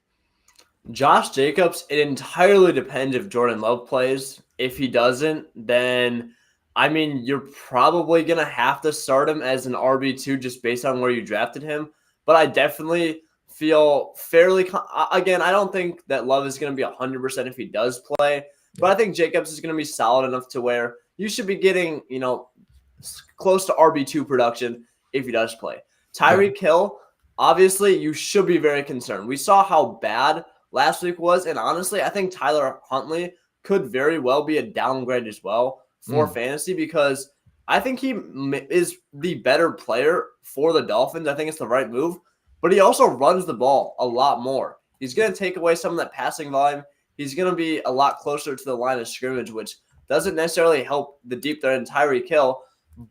Josh Jacobs, it entirely depends if Jordan Love plays. If he doesn't, then, I mean, you're probably going to have to start him as an RB2 just based on where you drafted him. But I definitely feel fairly again, I don't think that Love is going to be 100% if he does play. But I think Jacobs is going to be solid enough to where you should be getting, close to RB2 production if he does play. Tyreek Hill, obviously, you should be very concerned. We saw how bad last week was, and honestly, I think Tyler Huntley could very well be a downgrade as well for fantasy because I think he is the better player for the Dolphins. I think it's the right move, but he also runs the ball a lot more. He's going to take away some of that passing volume. He's going to be a lot closer to the line of scrimmage, which doesn't necessarily help the deep threat in Tyreek Hill.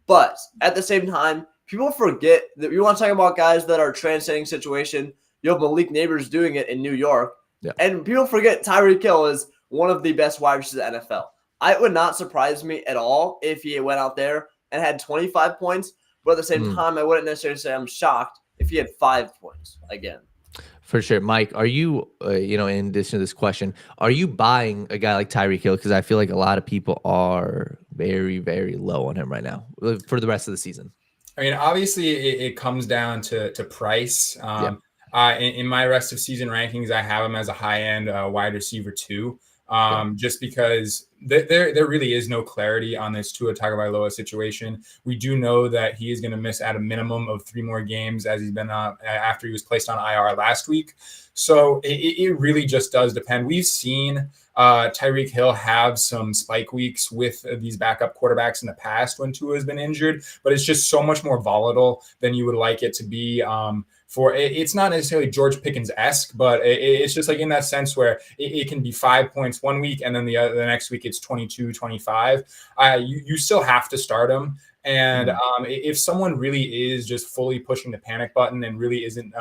But at the same time, people forget that you want to talk about guys that are transcending situation. You have Malik Neighbors doing it in New York. Yeah. And people forget Tyreek Hill is one of the best wide receivers in the NFL. It would not surprise me at all if he went out there and had 25 points. But at the same time, I wouldn't necessarily say I'm shocked if he had 5 points again. For sure. Mike, are you, in addition to this question, are you buying a guy like Tyreek Hill? Because I feel like a lot of people are very, very low on him right now for the rest of the season. I mean, obviously, it comes down to price. In my rest of season rankings, I have him as a high-end wide receiver 2. Just because there really is no clarity on this Tua Tagovailoa situation. We do know that he is going to miss at a minimum of 3 more games as he's been after he was placed on IR last week. So it really just does depend. We've seen Tyreek Hill have some spike weeks with these backup quarterbacks in the past when Tua has been injured, but it's just so much more volatile than you would like it to be. It's not necessarily George Pickens-esque, but it's just like in that sense where it can be 5 points one week and then the next week it's 22, 25. You still have to start him. And if someone really is just fully pushing the panic button and really isn't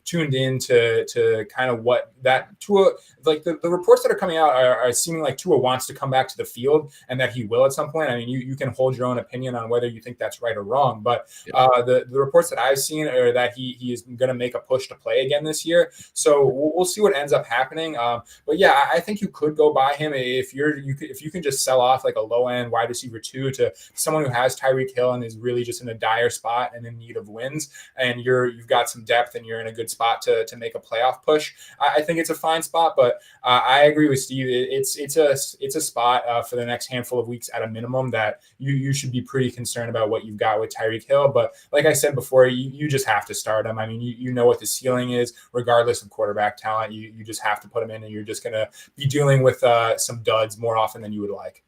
tuned in to kind of what that Tua, like the reports that are coming out are seeming like Tua wants to come back to the field and that he will at some point. I mean, you can hold your own opinion on whether you think that's right or wrong, but the reports that I've seen are that he is going to make a push to play again this year. So we'll see what ends up happening. But yeah, I think you could go buy him if you can just sell off like a low end wide receiver 2 to someone who has Tyreek Hill and is really just in a dire spot and in need of wins, and you've got some depth and you're in a good spot to make a playoff push. I think it's a fine spot, but I agree with Steve. It's a spot for the next handful of weeks at a minimum that you should be pretty concerned about what you've got with Tyreek Hill. But like I said before, you just have to start him. I mean, you know what the ceiling is, regardless of quarterback talent. You just have to put him in, and you're just going to be dealing with some duds more often than you would like.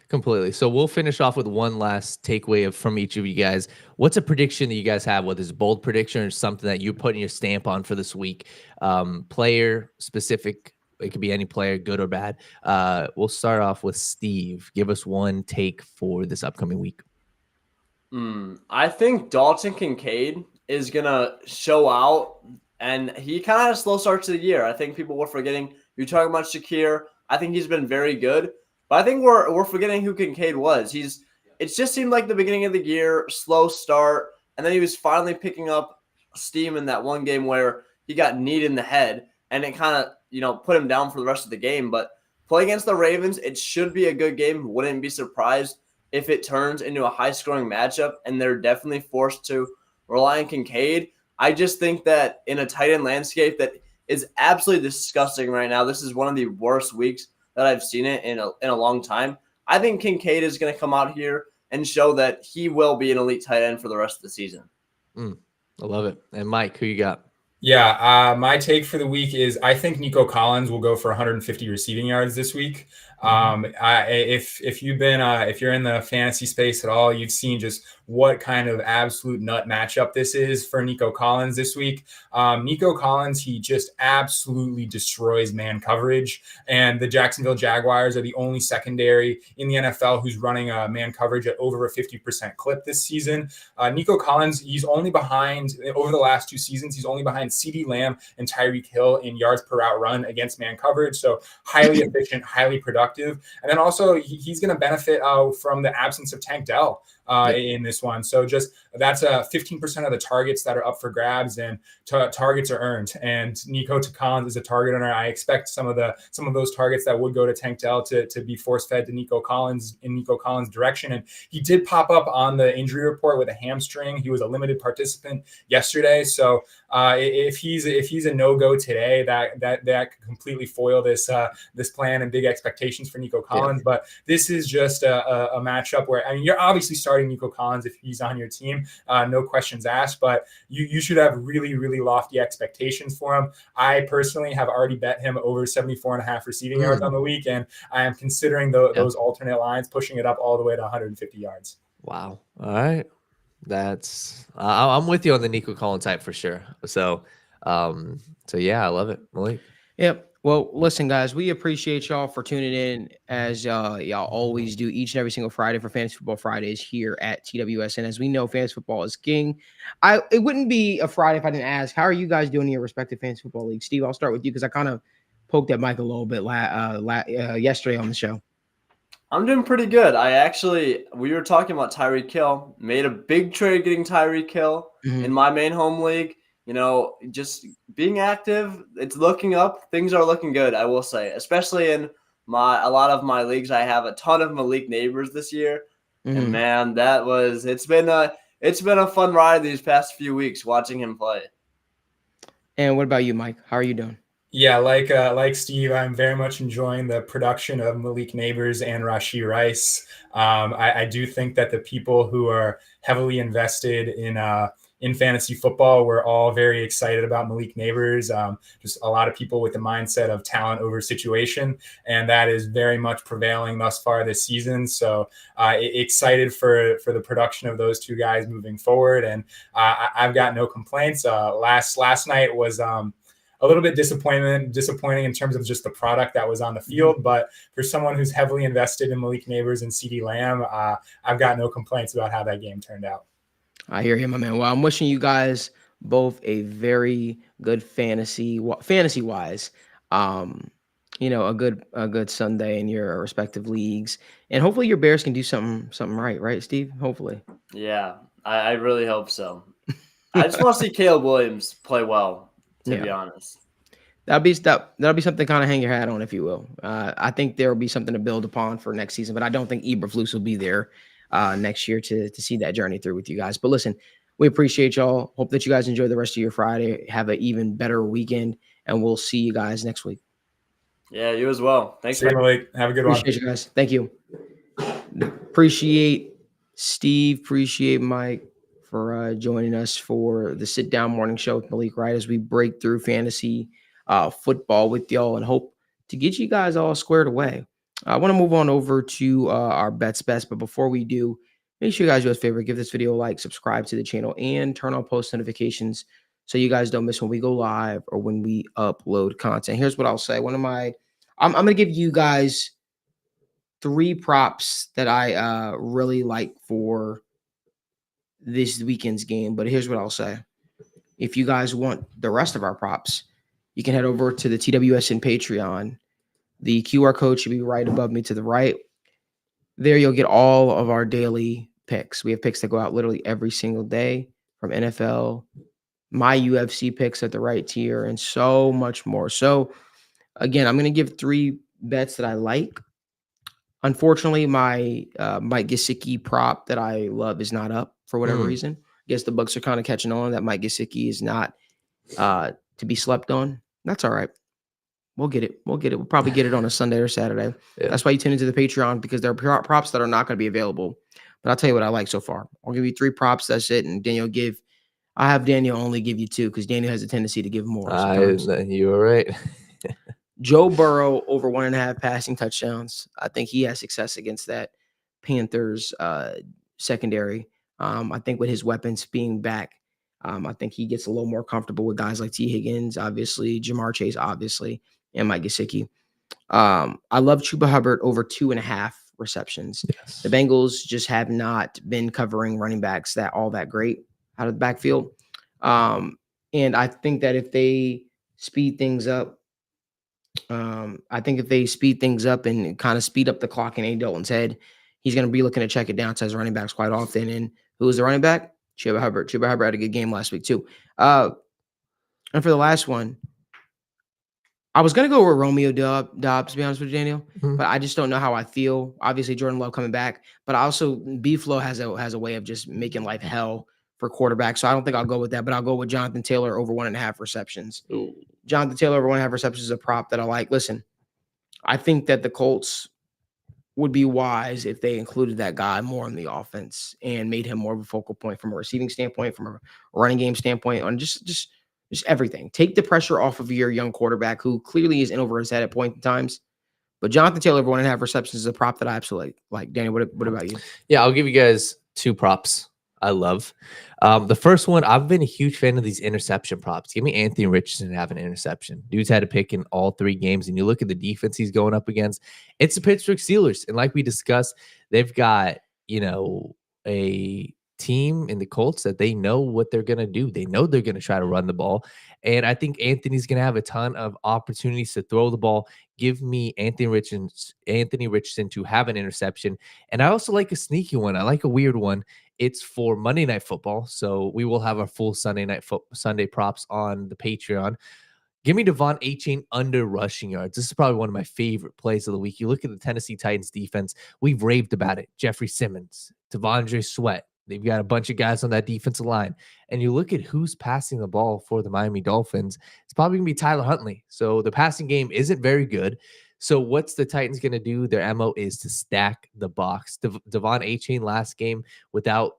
Completely. So we'll finish off with one last takeaway from each of you guys. What's a prediction that you guys have, whether it's a bold prediction or something that you're putting your stamp on for this week? Player specific, it could be any player, good or bad. We'll start off with Steve. Give us one take for this upcoming week. I think Dalton Kincaid is going to show out, and he kind of had a slow start to the year. I think people were forgetting. You're talking about Shakir. I think he's been very good. But I think we're forgetting who Kincaid was. It just seemed like the beginning of the year, slow start, and then he was finally picking up steam in that one game where he got kneed in the head, and it kind of put him down for the rest of the game. But play against the Ravens, it should be a good game. Wouldn't be surprised if it turns into a high-scoring matchup, and they're definitely forced to rely on Kincaid. I just think that in a tight end landscape that is absolutely disgusting right now, this is one of the worst weeks that I've seen it in a long time. I think Kincaid is going to come out here and show that he will be an elite tight end for the rest of the season. I love it. And Mike, who you got? Yeah, my take for the week is I think Nico Collins will go for 150 receiving yards this week. If you're in the fantasy space at all, you've seen just what kind of absolute nut matchup this is for Nico Collins this week. Nico Collins, he just absolutely destroys man coverage, and the Jacksonville Jaguars are the only secondary in the NFL who's running man coverage at over a 50% clip this season. Nico Collins, he's only behind over the last 2 seasons. He's only behind CeeDee Lamb and Tyreek Hill in yards per route run against man coverage. So highly efficient, highly productive. And then also he's going to benefit from the absence of Tank Dell in this one. So just that's 15% of the targets that are up for grabs, and targets are earned. And Nico Collins is a target owner. I expect some of those targets that would go to Tank Dell to be force fed to Nico Collins in Nico Collins' direction. And he did pop up on the injury report with a hamstring. He was a limited participant yesterday. So if he's a no-go today, that could completely foil this plan and big expectations for Nico Collins. But this is just a matchup where, I mean, you're obviously starting Nico Collins if he's on your team, no questions asked, but you should have really, really lofty expectations for him. I personally have already bet him over 74.5 receiving yards on the week, and I am considering those alternate lines, pushing it up all the way to 150 yards. Wow. All right. That's I'm with you on the Nico Collins type for sure. So yeah, I love it. Malik. Yep. Well, listen, guys, we appreciate y'all for tuning in as y'all always do each and every single Friday for Fantasy Football Fridays here at TWS. And as we know, fantasy football is king. It wouldn't be a Friday if I didn't ask, how are you guys doing in your respective fantasy football leagues? Steve, I'll start with you because I kind of poked at Mike a little bit yesterday on the show. I'm doing pretty good. We were talking about Tyreek Hill, made a big trade getting Tyreek Hill in my main home league. Just being active, it's looking up. Things are looking good, I will say, especially in a lot of my leagues. I have a ton of Malik neighbors this year. And man, it's been a fun ride these past few weeks watching him play. And what about you, Mike? How are you doing? Yeah, like Steve, I'm very much enjoying the production of Malik Neighbors and Rashee Rice. I do think that the people who are heavily invested in fantasy football, we're all very excited about Malik Neighbors. Just a lot of people with the mindset of talent over situation, and that is very much prevailing thus far this season. So excited for the production of those two guys moving forward, and I've got no complaints. Last night was a little bit disappointing in terms of just the product that was on the field. But for someone who's heavily invested in Malik Neighbors and CeeDee Lamb, I've got no complaints about how that game turned out. I hear you, my man. Well, I'm wishing you guys both a very good fantasy-wise, a good Sunday in your respective leagues, and hopefully your Bears can do something right, Steve? Hopefully. Yeah, I really hope so. I just want to see Caleb Williams play well, to be honest. That'll be something to kind of hang your hat on, if you will. I think there will be something to build upon for next season, but I don't think Eberflus will be there next year to see that journey through with you guys. But listen, we appreciate y'all. Hope that you guys enjoy the rest of your Friday. Have an even better weekend, and we'll see you guys next week. Yeah, you as well. Thanks, Malik. Have a good one. Appreciate you guys. Thank you. Appreciate Steve. Appreciate Mike for joining us for the Sit Down Morning Show with Malik Wright as we break through fantasy football with y'all and hope to get you guys all squared away. I want to move on over to our bets best, but before we do, make sure you guys do us a favor, give this video a like, subscribe to the channel, and turn on post notifications so you guys don't miss when we go live or when we upload content. Here's what I'll say. I'm going to give you guys 3 props that I really like for this weekend's game, but here's what I'll say. If you guys want the rest of our props, you can head over to the TWSN Patreon. The QR code should be right above me to the right. There you'll get all of our daily picks. We have picks that go out literally every single day, from NFL, my UFC picks at the right tier, and so much more. So again, I'm going to give 3 bets that I like. Unfortunately, my Mike Gesicki prop that I love is not up for whatever reason. I guess the books are kind of catching on that Mike Gesicki is not to be slept on. That's all right. We'll get it. We'll probably get it on a Sunday or Saturday. Yeah. That's why you tune into the Patreon, because there are props that are not going to be available. But I'll tell you what I like so far. I'll give you 3 props. That's it. And I have Daniel only give you 2 because Daniel has a tendency to give more. You were right. Joe Burrow over 1.5 passing touchdowns. I think he has success against that Panthers secondary. I think with his weapons being back, I think he gets a little more comfortable with guys like T. Higgins, obviously, Jamar Chase, obviously, and Mike Gesicki. I love Chuba Hubbard over 2.5 receptions. Yes. The Bengals just have not been covering running backs all that great out of the backfield. And I think that if they speed things up, and kind of speed up the clock in Andy Dalton's head, he's going to be looking to check it down to his running backs quite often. And who is the running back? Chuba Hubbard. Chuba Hubbard had a good game last week too. And for the last one, I was going to go with Romeo Dobbs, to be honest with you, Daniel, but I just don't know how I feel. Obviously, Jordan Love coming back, but also B-Flow has a way of just making life hell for quarterbacks. So I don't think I'll go with that, but I'll go with Jonathan Taylor over 1.5 receptions. Ooh. Jonathan Taylor over 1.5 receptions is a prop that I like. Listen, I think that the Colts would be wise if they included that guy more in the offense and made him more of a focal point from a receiving standpoint, from a running game standpoint, on just everything. Take the pressure off of your young quarterback who clearly is in over his head at point in times. But Jonathan Taylor over 1.5 receptions is a prop that I absolutely like. Danny, what about you? Yeah, I'll give you guys 2 props I love. The first one, I've been a huge fan of these interception props. Give me Anthony Richardson to have an interception. Dude's had a pick in all 3 games, and you look at the defense he's going up against. It's the Pittsburgh Steelers, and like we discussed, they've got, a team in the Colts that they know what they're going to do. They know they're going to try to run the ball, and I think Anthony's going to have a ton of opportunities to throw the ball. Give me Anthony Richardson to have an interception, and I also like a sneaky one. I like a weird one. It's for Monday Night Football, so we will have our full Sunday props on the Patreon. Give me Devon Achane under rushing yards. This is probably one of my favorite plays of the week. You look at the Tennessee Titans defense. We've raved about it. Jeffrey Simmons, Devondre Sweat. They've got a bunch of guys on that defensive line. And you look at who's passing the ball for the Miami Dolphins. It's probably going to be Tyler Huntley. So the passing game isn't very good. So what's the Titans going to do? Their MO is to stack the box. Devon Achane last game without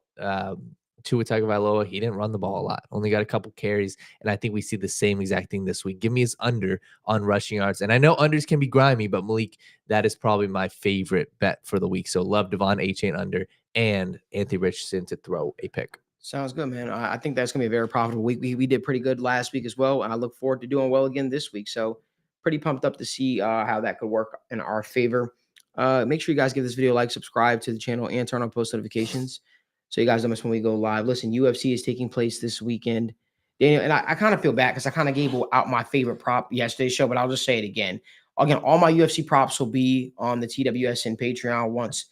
Tua Tagovailoa, he didn't run the ball a lot. Only got a couple carries, and I think we see the same exact thing this week. Give me his under on rushing yards. And I know unders can be grimy, but Malik, that is probably my favorite bet for the week. So love Devon Achane under and Anthony Richardson to throw a pick. Sounds good, man. I think that's gonna be a very profitable week. We did pretty good last week as well, and I look forward to doing well again this week. So pretty pumped up to see how that could work in our favor. Make sure you guys give this video a like, subscribe to the channel, and turn on post notifications so you guys don't miss when we go live. Listen, UFC is taking place this weekend, Daniel, and I kind of feel bad because I kind of gave out my favorite prop yesterday's show, but I'll just say it again. Again, all my UFC props will be on the TWSN Patreon once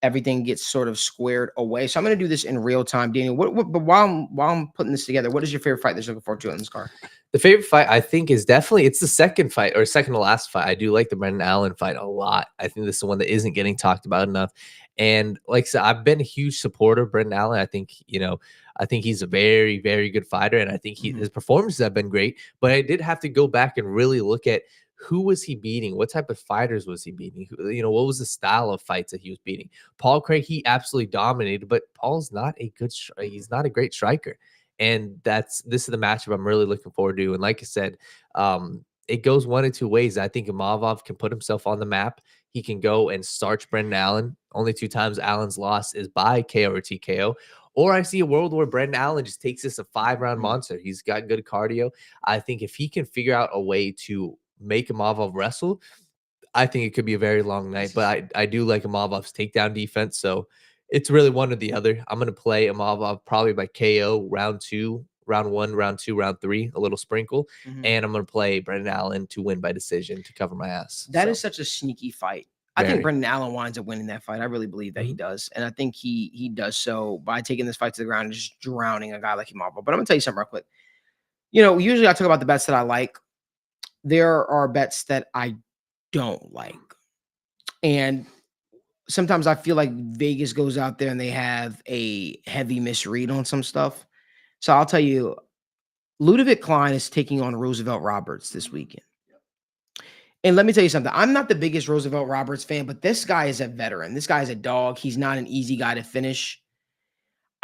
everything gets sort of squared away. So I'm going to do this in real time, Daniel. But while I'm putting this together, what is your favorite fight that you're looking forward to in this card? The favorite fight, I think, is definitely it's the second fight or second to last fight. I do like the Brendan Allen fight a lot. I think this is one that isn't getting talked about enough. And like I said, I've been a huge supporter of Brendan Allen. I think, I think he's a very, very good fighter, and I think his performances have been great. But I did have to go back and really look at who was he beating? What type of fighters was he beating? What was the style of fights that he was beating? Paul Craig, he absolutely dominated, but Paul's not a good. He's not a great striker. And this is the matchup I'm really looking forward to. And like I said, it goes one of two ways. I think Imavov can put himself on the map. He can go and starch Brendan Allen. Only 2 times Allen's loss is by KO or TKO. Or I see a world where Brendan Allen just takes this a 5-round monster. He's got good cardio. I think if he can figure out a way to make Imavov wrestle, I think it could be a very long night. But I do like Imavov's takedown defense. So it's really one or the other. I'm going to play Imavov probably by KO round 2, round 1, round 2, round 3, a little sprinkle. And I'm going to play Brendan Allen to win by decision to cover my ass. That is such a sneaky fight. I think Brendan Allen winds up winning that fight. I really believe that he does. And I think he does so by taking this fight to the ground and just drowning a guy like Imavov. But I'm going to tell you something real quick. Usually I talk about the bets that I like. There are bets that I don't like. And sometimes I feel like Vegas goes out there and they have a heavy misread on some stuff. So I'll tell you, Ludovic Klein is taking on Roosevelt Roberts this weekend. And let me tell you something. I'm not the biggest Roosevelt Roberts fan, but this guy is a veteran. This guy is a dog. He's not an easy guy to finish.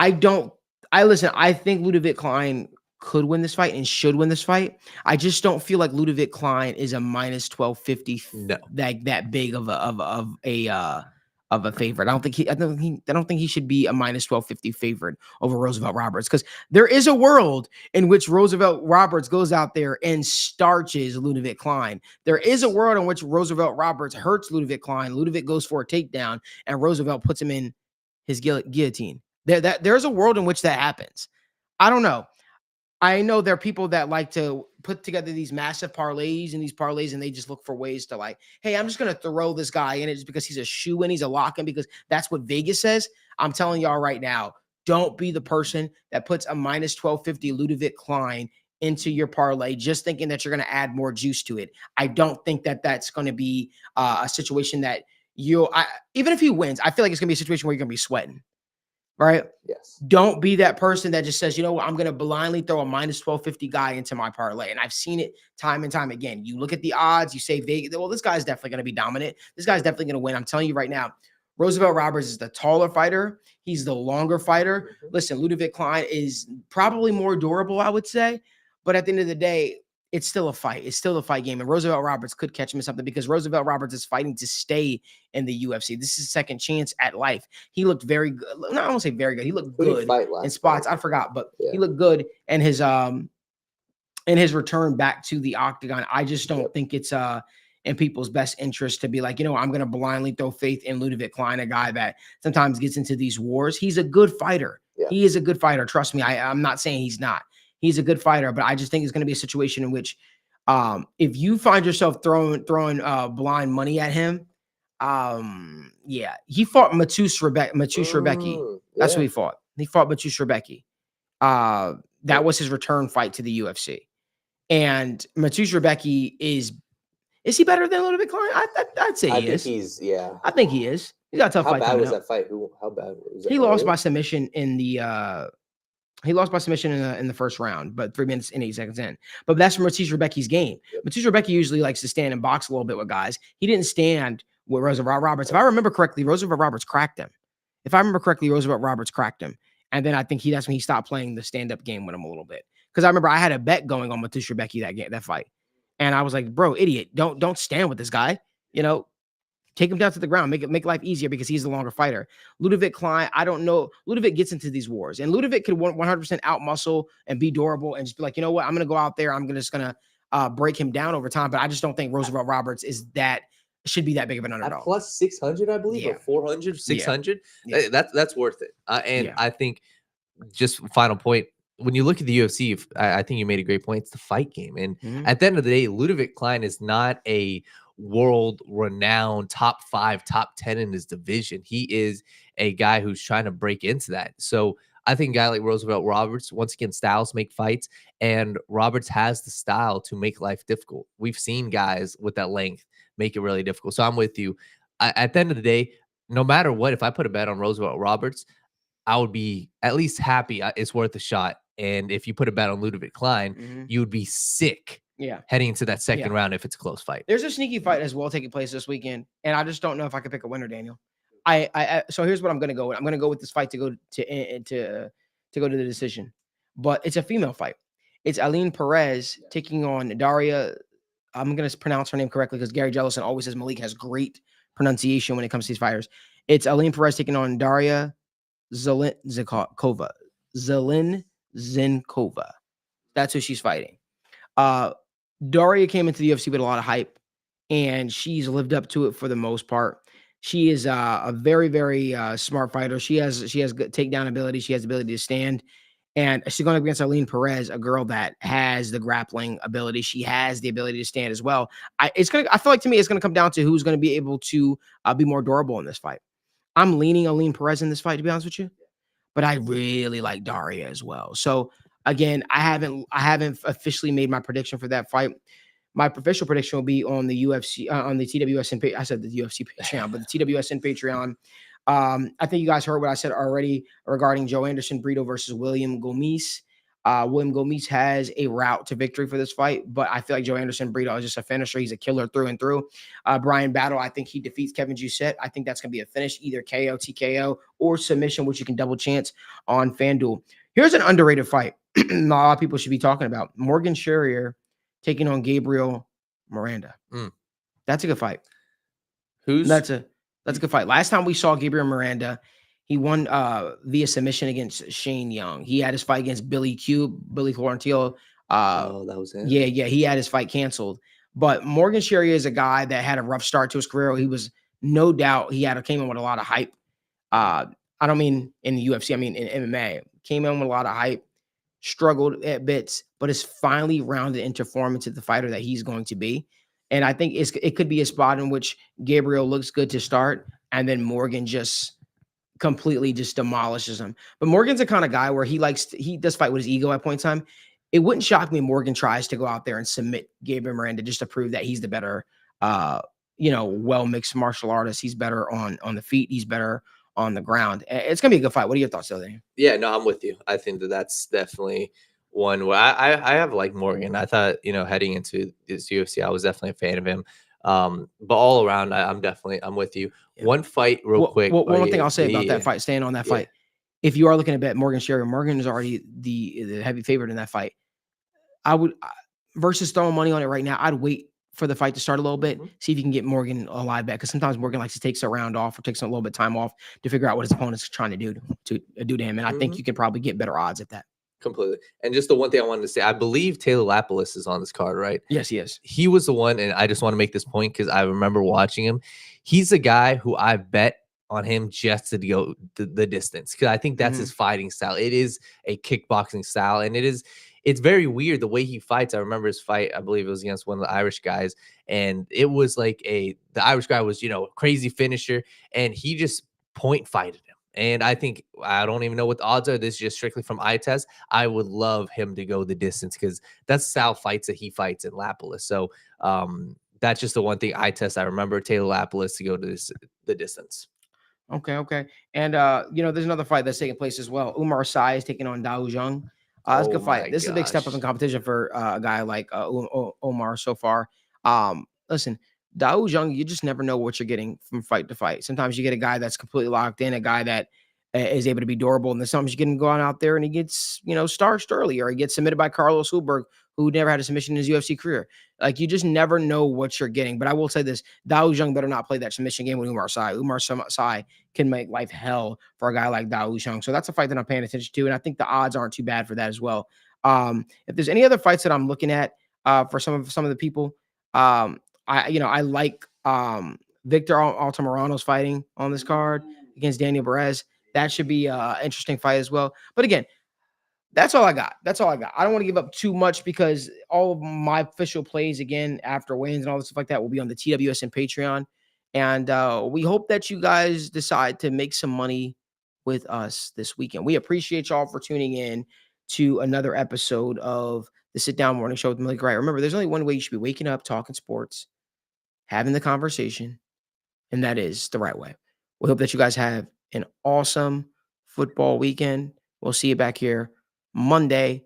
I think Ludovic Klein could win this fight and should win this fight. I just don't feel like Ludovic Klein is a minus 1250 that big of a favorite. I don't think he should be a minus 1250 favorite over Roosevelt Roberts, because there is a world in which Roosevelt Roberts goes out there and starches Ludovic Klein. There is a world in which Roosevelt Roberts hurts Ludovic Klein. Ludovic goes for a takedown and Roosevelt puts him in his guillotine. There's a world in which that happens. I don't know. I know there are people that like to put together these massive parlays and they just look for ways to like, hey, I'm just going to throw this guy in it just because he's a shoe-in, he's a lock-in, because that's what Vegas says. I'm telling y'all right now, don't be the person that puts a minus 1250 Ludovic Klein into your parlay just thinking that you're going to add more juice to it. I don't think that that's going to be a situation that even if he wins, I feel like it's going to be a situation where you're going to be sweating. Right? Yes. Don't be that person that just says, you know what, I'm going to blindly throw a minus 1250 guy into my parlay. And I've seen it time and time again. You look at the odds, you say, Vegas, well, this guy's definitely going to be dominant. This guy's definitely going to win. I'm telling you right now, Roosevelt Roberts is the taller fighter. He's the longer fighter. Listen, Ludovic Klein is probably more durable, I would say. But at the end of the day, it's still a fight. It's still a fight game. And Roosevelt Roberts could catch him in something because Roosevelt Roberts is fighting to stay in the UFC. This is his second chance at life. He looked very good. No, I won't say very good. He looked good in spots. I forgot, but he looked good in his return back to the octagon. I just don't think it's in people's best interest to be like, I'm going to blindly throw faith in Ludovic Klein, a guy that sometimes gets into these wars. He's a good fighter. Yeah. He is a good fighter. Trust me. I'm not saying he's not. He's a good fighter, but I just think it's going to be a situation in which if you find yourself throwing blind money at him, he fought Mateusz Rebecki. That's what he fought. He fought Mateusz Rebecki. That was his return fight to the UFC. And Mateusz Rebecki is he better than Ludovic Klein? I'd say he is. I think he is. He's got a tough fight. How bad was that fight? How bad was it? He lost by submission in the He lost by submission in the first round, but 3 minutes and 8 seconds in. But that's from Mateusz Rebecki's game. Yep. Mateusz Rebecki usually likes to stand and box a little bit with guys. He didn't stand with Roosevelt Roberts. If I remember correctly, Roosevelt Roberts cracked him. And then I think that's when he stopped playing the stand-up game with him a little bit. Because I remember I had a bet going on Mateusz Rebecki that fight. And I was like, bro, idiot, don't stand with this guy. Take him down to the ground, make life easier because he's the longer fighter. Ludovic Klein, I don't know. Ludovic gets into these wars, and Ludovic could 100% out muscle and be durable and just be like, you know what, I'm gonna go out there, I'm just gonna break him down over time. But I just don't think Roosevelt Roberts should be that big of an At underdog. plus 600, I believe, Yeah. or 400, 600. Yeah. That's worth it. And Yeah. I think just final point, when you look at the UFC, I think you made a great point. It's the fight game. And Mhm. at the end of the day, Ludovic Klein is not a world renowned top 5, top 10 in his division. He is a guy who's trying to break into that. So I think a guy like Roosevelt Roberts, once again, styles make fights, and Roberts has the style to make life difficult. We've seen guys with that length make it really difficult. So I'm with you. At the end of the day, no matter what, if I put a bet on Roosevelt Roberts, I would be at least happy it's worth a shot. And if you put a bet on Ludovic Klein, Mhm. you would be sick Yeah. heading into that second Yeah. round if it's a close fight. There's a sneaky fight as well taking place this weekend, and I just don't know if I could pick a winner, Daniel. So here's what I'm gonna go with. I'm gonna go with this fight to go to the decision, but it's a female fight. It's Aline Perez taking on Daria. I'm gonna pronounce her name correctly because Gary Jellison always says Malik has great pronunciation when it comes to these fighters. It's Aline Perez taking on Daria Zelenko. That's who she's fighting. Daria came into the UFC with a lot of hype, and she's lived up to it for the most part. She is a very, very smart fighter. She has good takedown ability. She has the ability to stand, and she's going up against Aline Perez, a girl that has the grappling ability. She has the ability to stand as well. I feel like to me it's going to come down to who's going to be able to be more durable in this fight. I'm leaning Aline Perez in this fight, to be honest with you, but I really like Daria as well. So again, I haven't officially made my prediction for that fight. My official prediction will be on the UFC, on the TWSN. I said the UFC Patreon, but the TWSN Patreon. I think you guys heard what I said already regarding Joe Anderson Brito versus William Gomis. William Gomis has a route to victory for this fight, but I feel like Joe Anderson Brito is just a finisher. He's a killer through and through. Brian Battle, I think he defeats Kevin Jousset. I think that's going to be a finish, either KO, TKO, or submission, which you can double chance on FanDuel. Here's an underrated fight a lot of people should be talking about. Morgan Sherrier taking on Gabriel Miranda. That's a good fight. That's a good fight. Last time we saw Gabriel Miranda, he won via submission against Shane Young. He had his fight against Billy Florentillo. That was it. Yeah, he had his fight canceled. But Morgan Sherrier is a guy that had a rough start to his career. He was no doubt came in with a lot of hype. I don't mean in the UFC, I mean in MMA. Came in with a lot of hype, struggled at bits, but is finally rounded into form into the fighter that he's going to be. And I think it could be a spot in which Gabriel looks good to start, and then Morgan just completely just demolishes him. But Morgan's the kind of guy where he does fight with his ego at points in time. It wouldn't shock me if Morgan tries to go out there and submit Gabriel Miranda just to prove that he's the better, well-mixed martial artist. He's better on the feet. He's better on the ground. It's going to be a good fight. What are your thoughts, though, Daniel? Yeah, no, I'm with you. I think that's definitely one where I have like Morgan. I thought, heading into this UFC, I was definitely a fan of him. But all around, I'm with you. Yeah. One fight real quick. One thing I'll say about that fight, staying on that fight. If you are looking to bet Morgan Sherrier, Morgan is already the heavy favorite in that fight. I would, versus throwing money on it right now, I'd wait for the fight to start a little bit, see if you can get Morgan a live bet, because sometimes Morgan likes to take a round off or takes a little bit of time off to figure out what his opponent's trying to do to him. And I think you can probably get better odds at that. Completely. And just the one thing I wanted to say, I believe Taylor Lapilus is on this card, right? Yes, he is. He was the one, and I just want to make this point because I remember watching him. He's the guy who I bet on him just to go the distance, because I think that's his fighting style. It is a kickboxing style, and it's very weird the way he fights. I remember his fight, I believe it was against one of the Irish guys, and it was like the Irish guy was, a crazy finisher, and he just point fighted him. And I think, I don't even know what the odds are. This is just strictly from eye test. I would love him to go the distance because that's the style fights that he fights in Lapilus. So that's just the one thing eye test. I remember Taylor Lapilus to go to the distance. Okay. And, there's another fight that's taking place as well. Umar Sy is taking on Dao Zhang. That's a good fight. This is a big step up in competition for a guy like Omar so far. Listen, Dao Zhang, you just never know what you're getting from fight to fight. Sometimes you get a guy that's completely locked in, a guy that is able to be durable. And then sometimes you can go on out there and he gets, starched early, or he gets submitted by Carlos Hulberg, who never had a submission in his UFC career. Like, you just never know what you're getting. But I will say this, Dao Zhang better not play that submission game with Umar Sy. Umar Sy can make life hell for a guy like Dao Zhang. So that's a fight that I'm paying attention to. And I think the odds aren't too bad for that as well. If there's any other fights that I'm looking at for some of the people, I like Victor Altamirano's fighting on this card against Daniel Perez. That should be an interesting fight as well. But again, that's all I got. I don't want to give up too much because all of my official plays, again, after wins and all this stuff like that, will be on the TWS and Patreon. And we hope that you guys decide to make some money with us this weekend. We appreciate y'all for tuning in to another episode of the Sit Down Morning Show with Malik Wright. Remember, there's only one way you should be waking up, talking sports, having the conversation, and that is the right way. We hope that you guys have an awesome football weekend. We'll see you back here Monday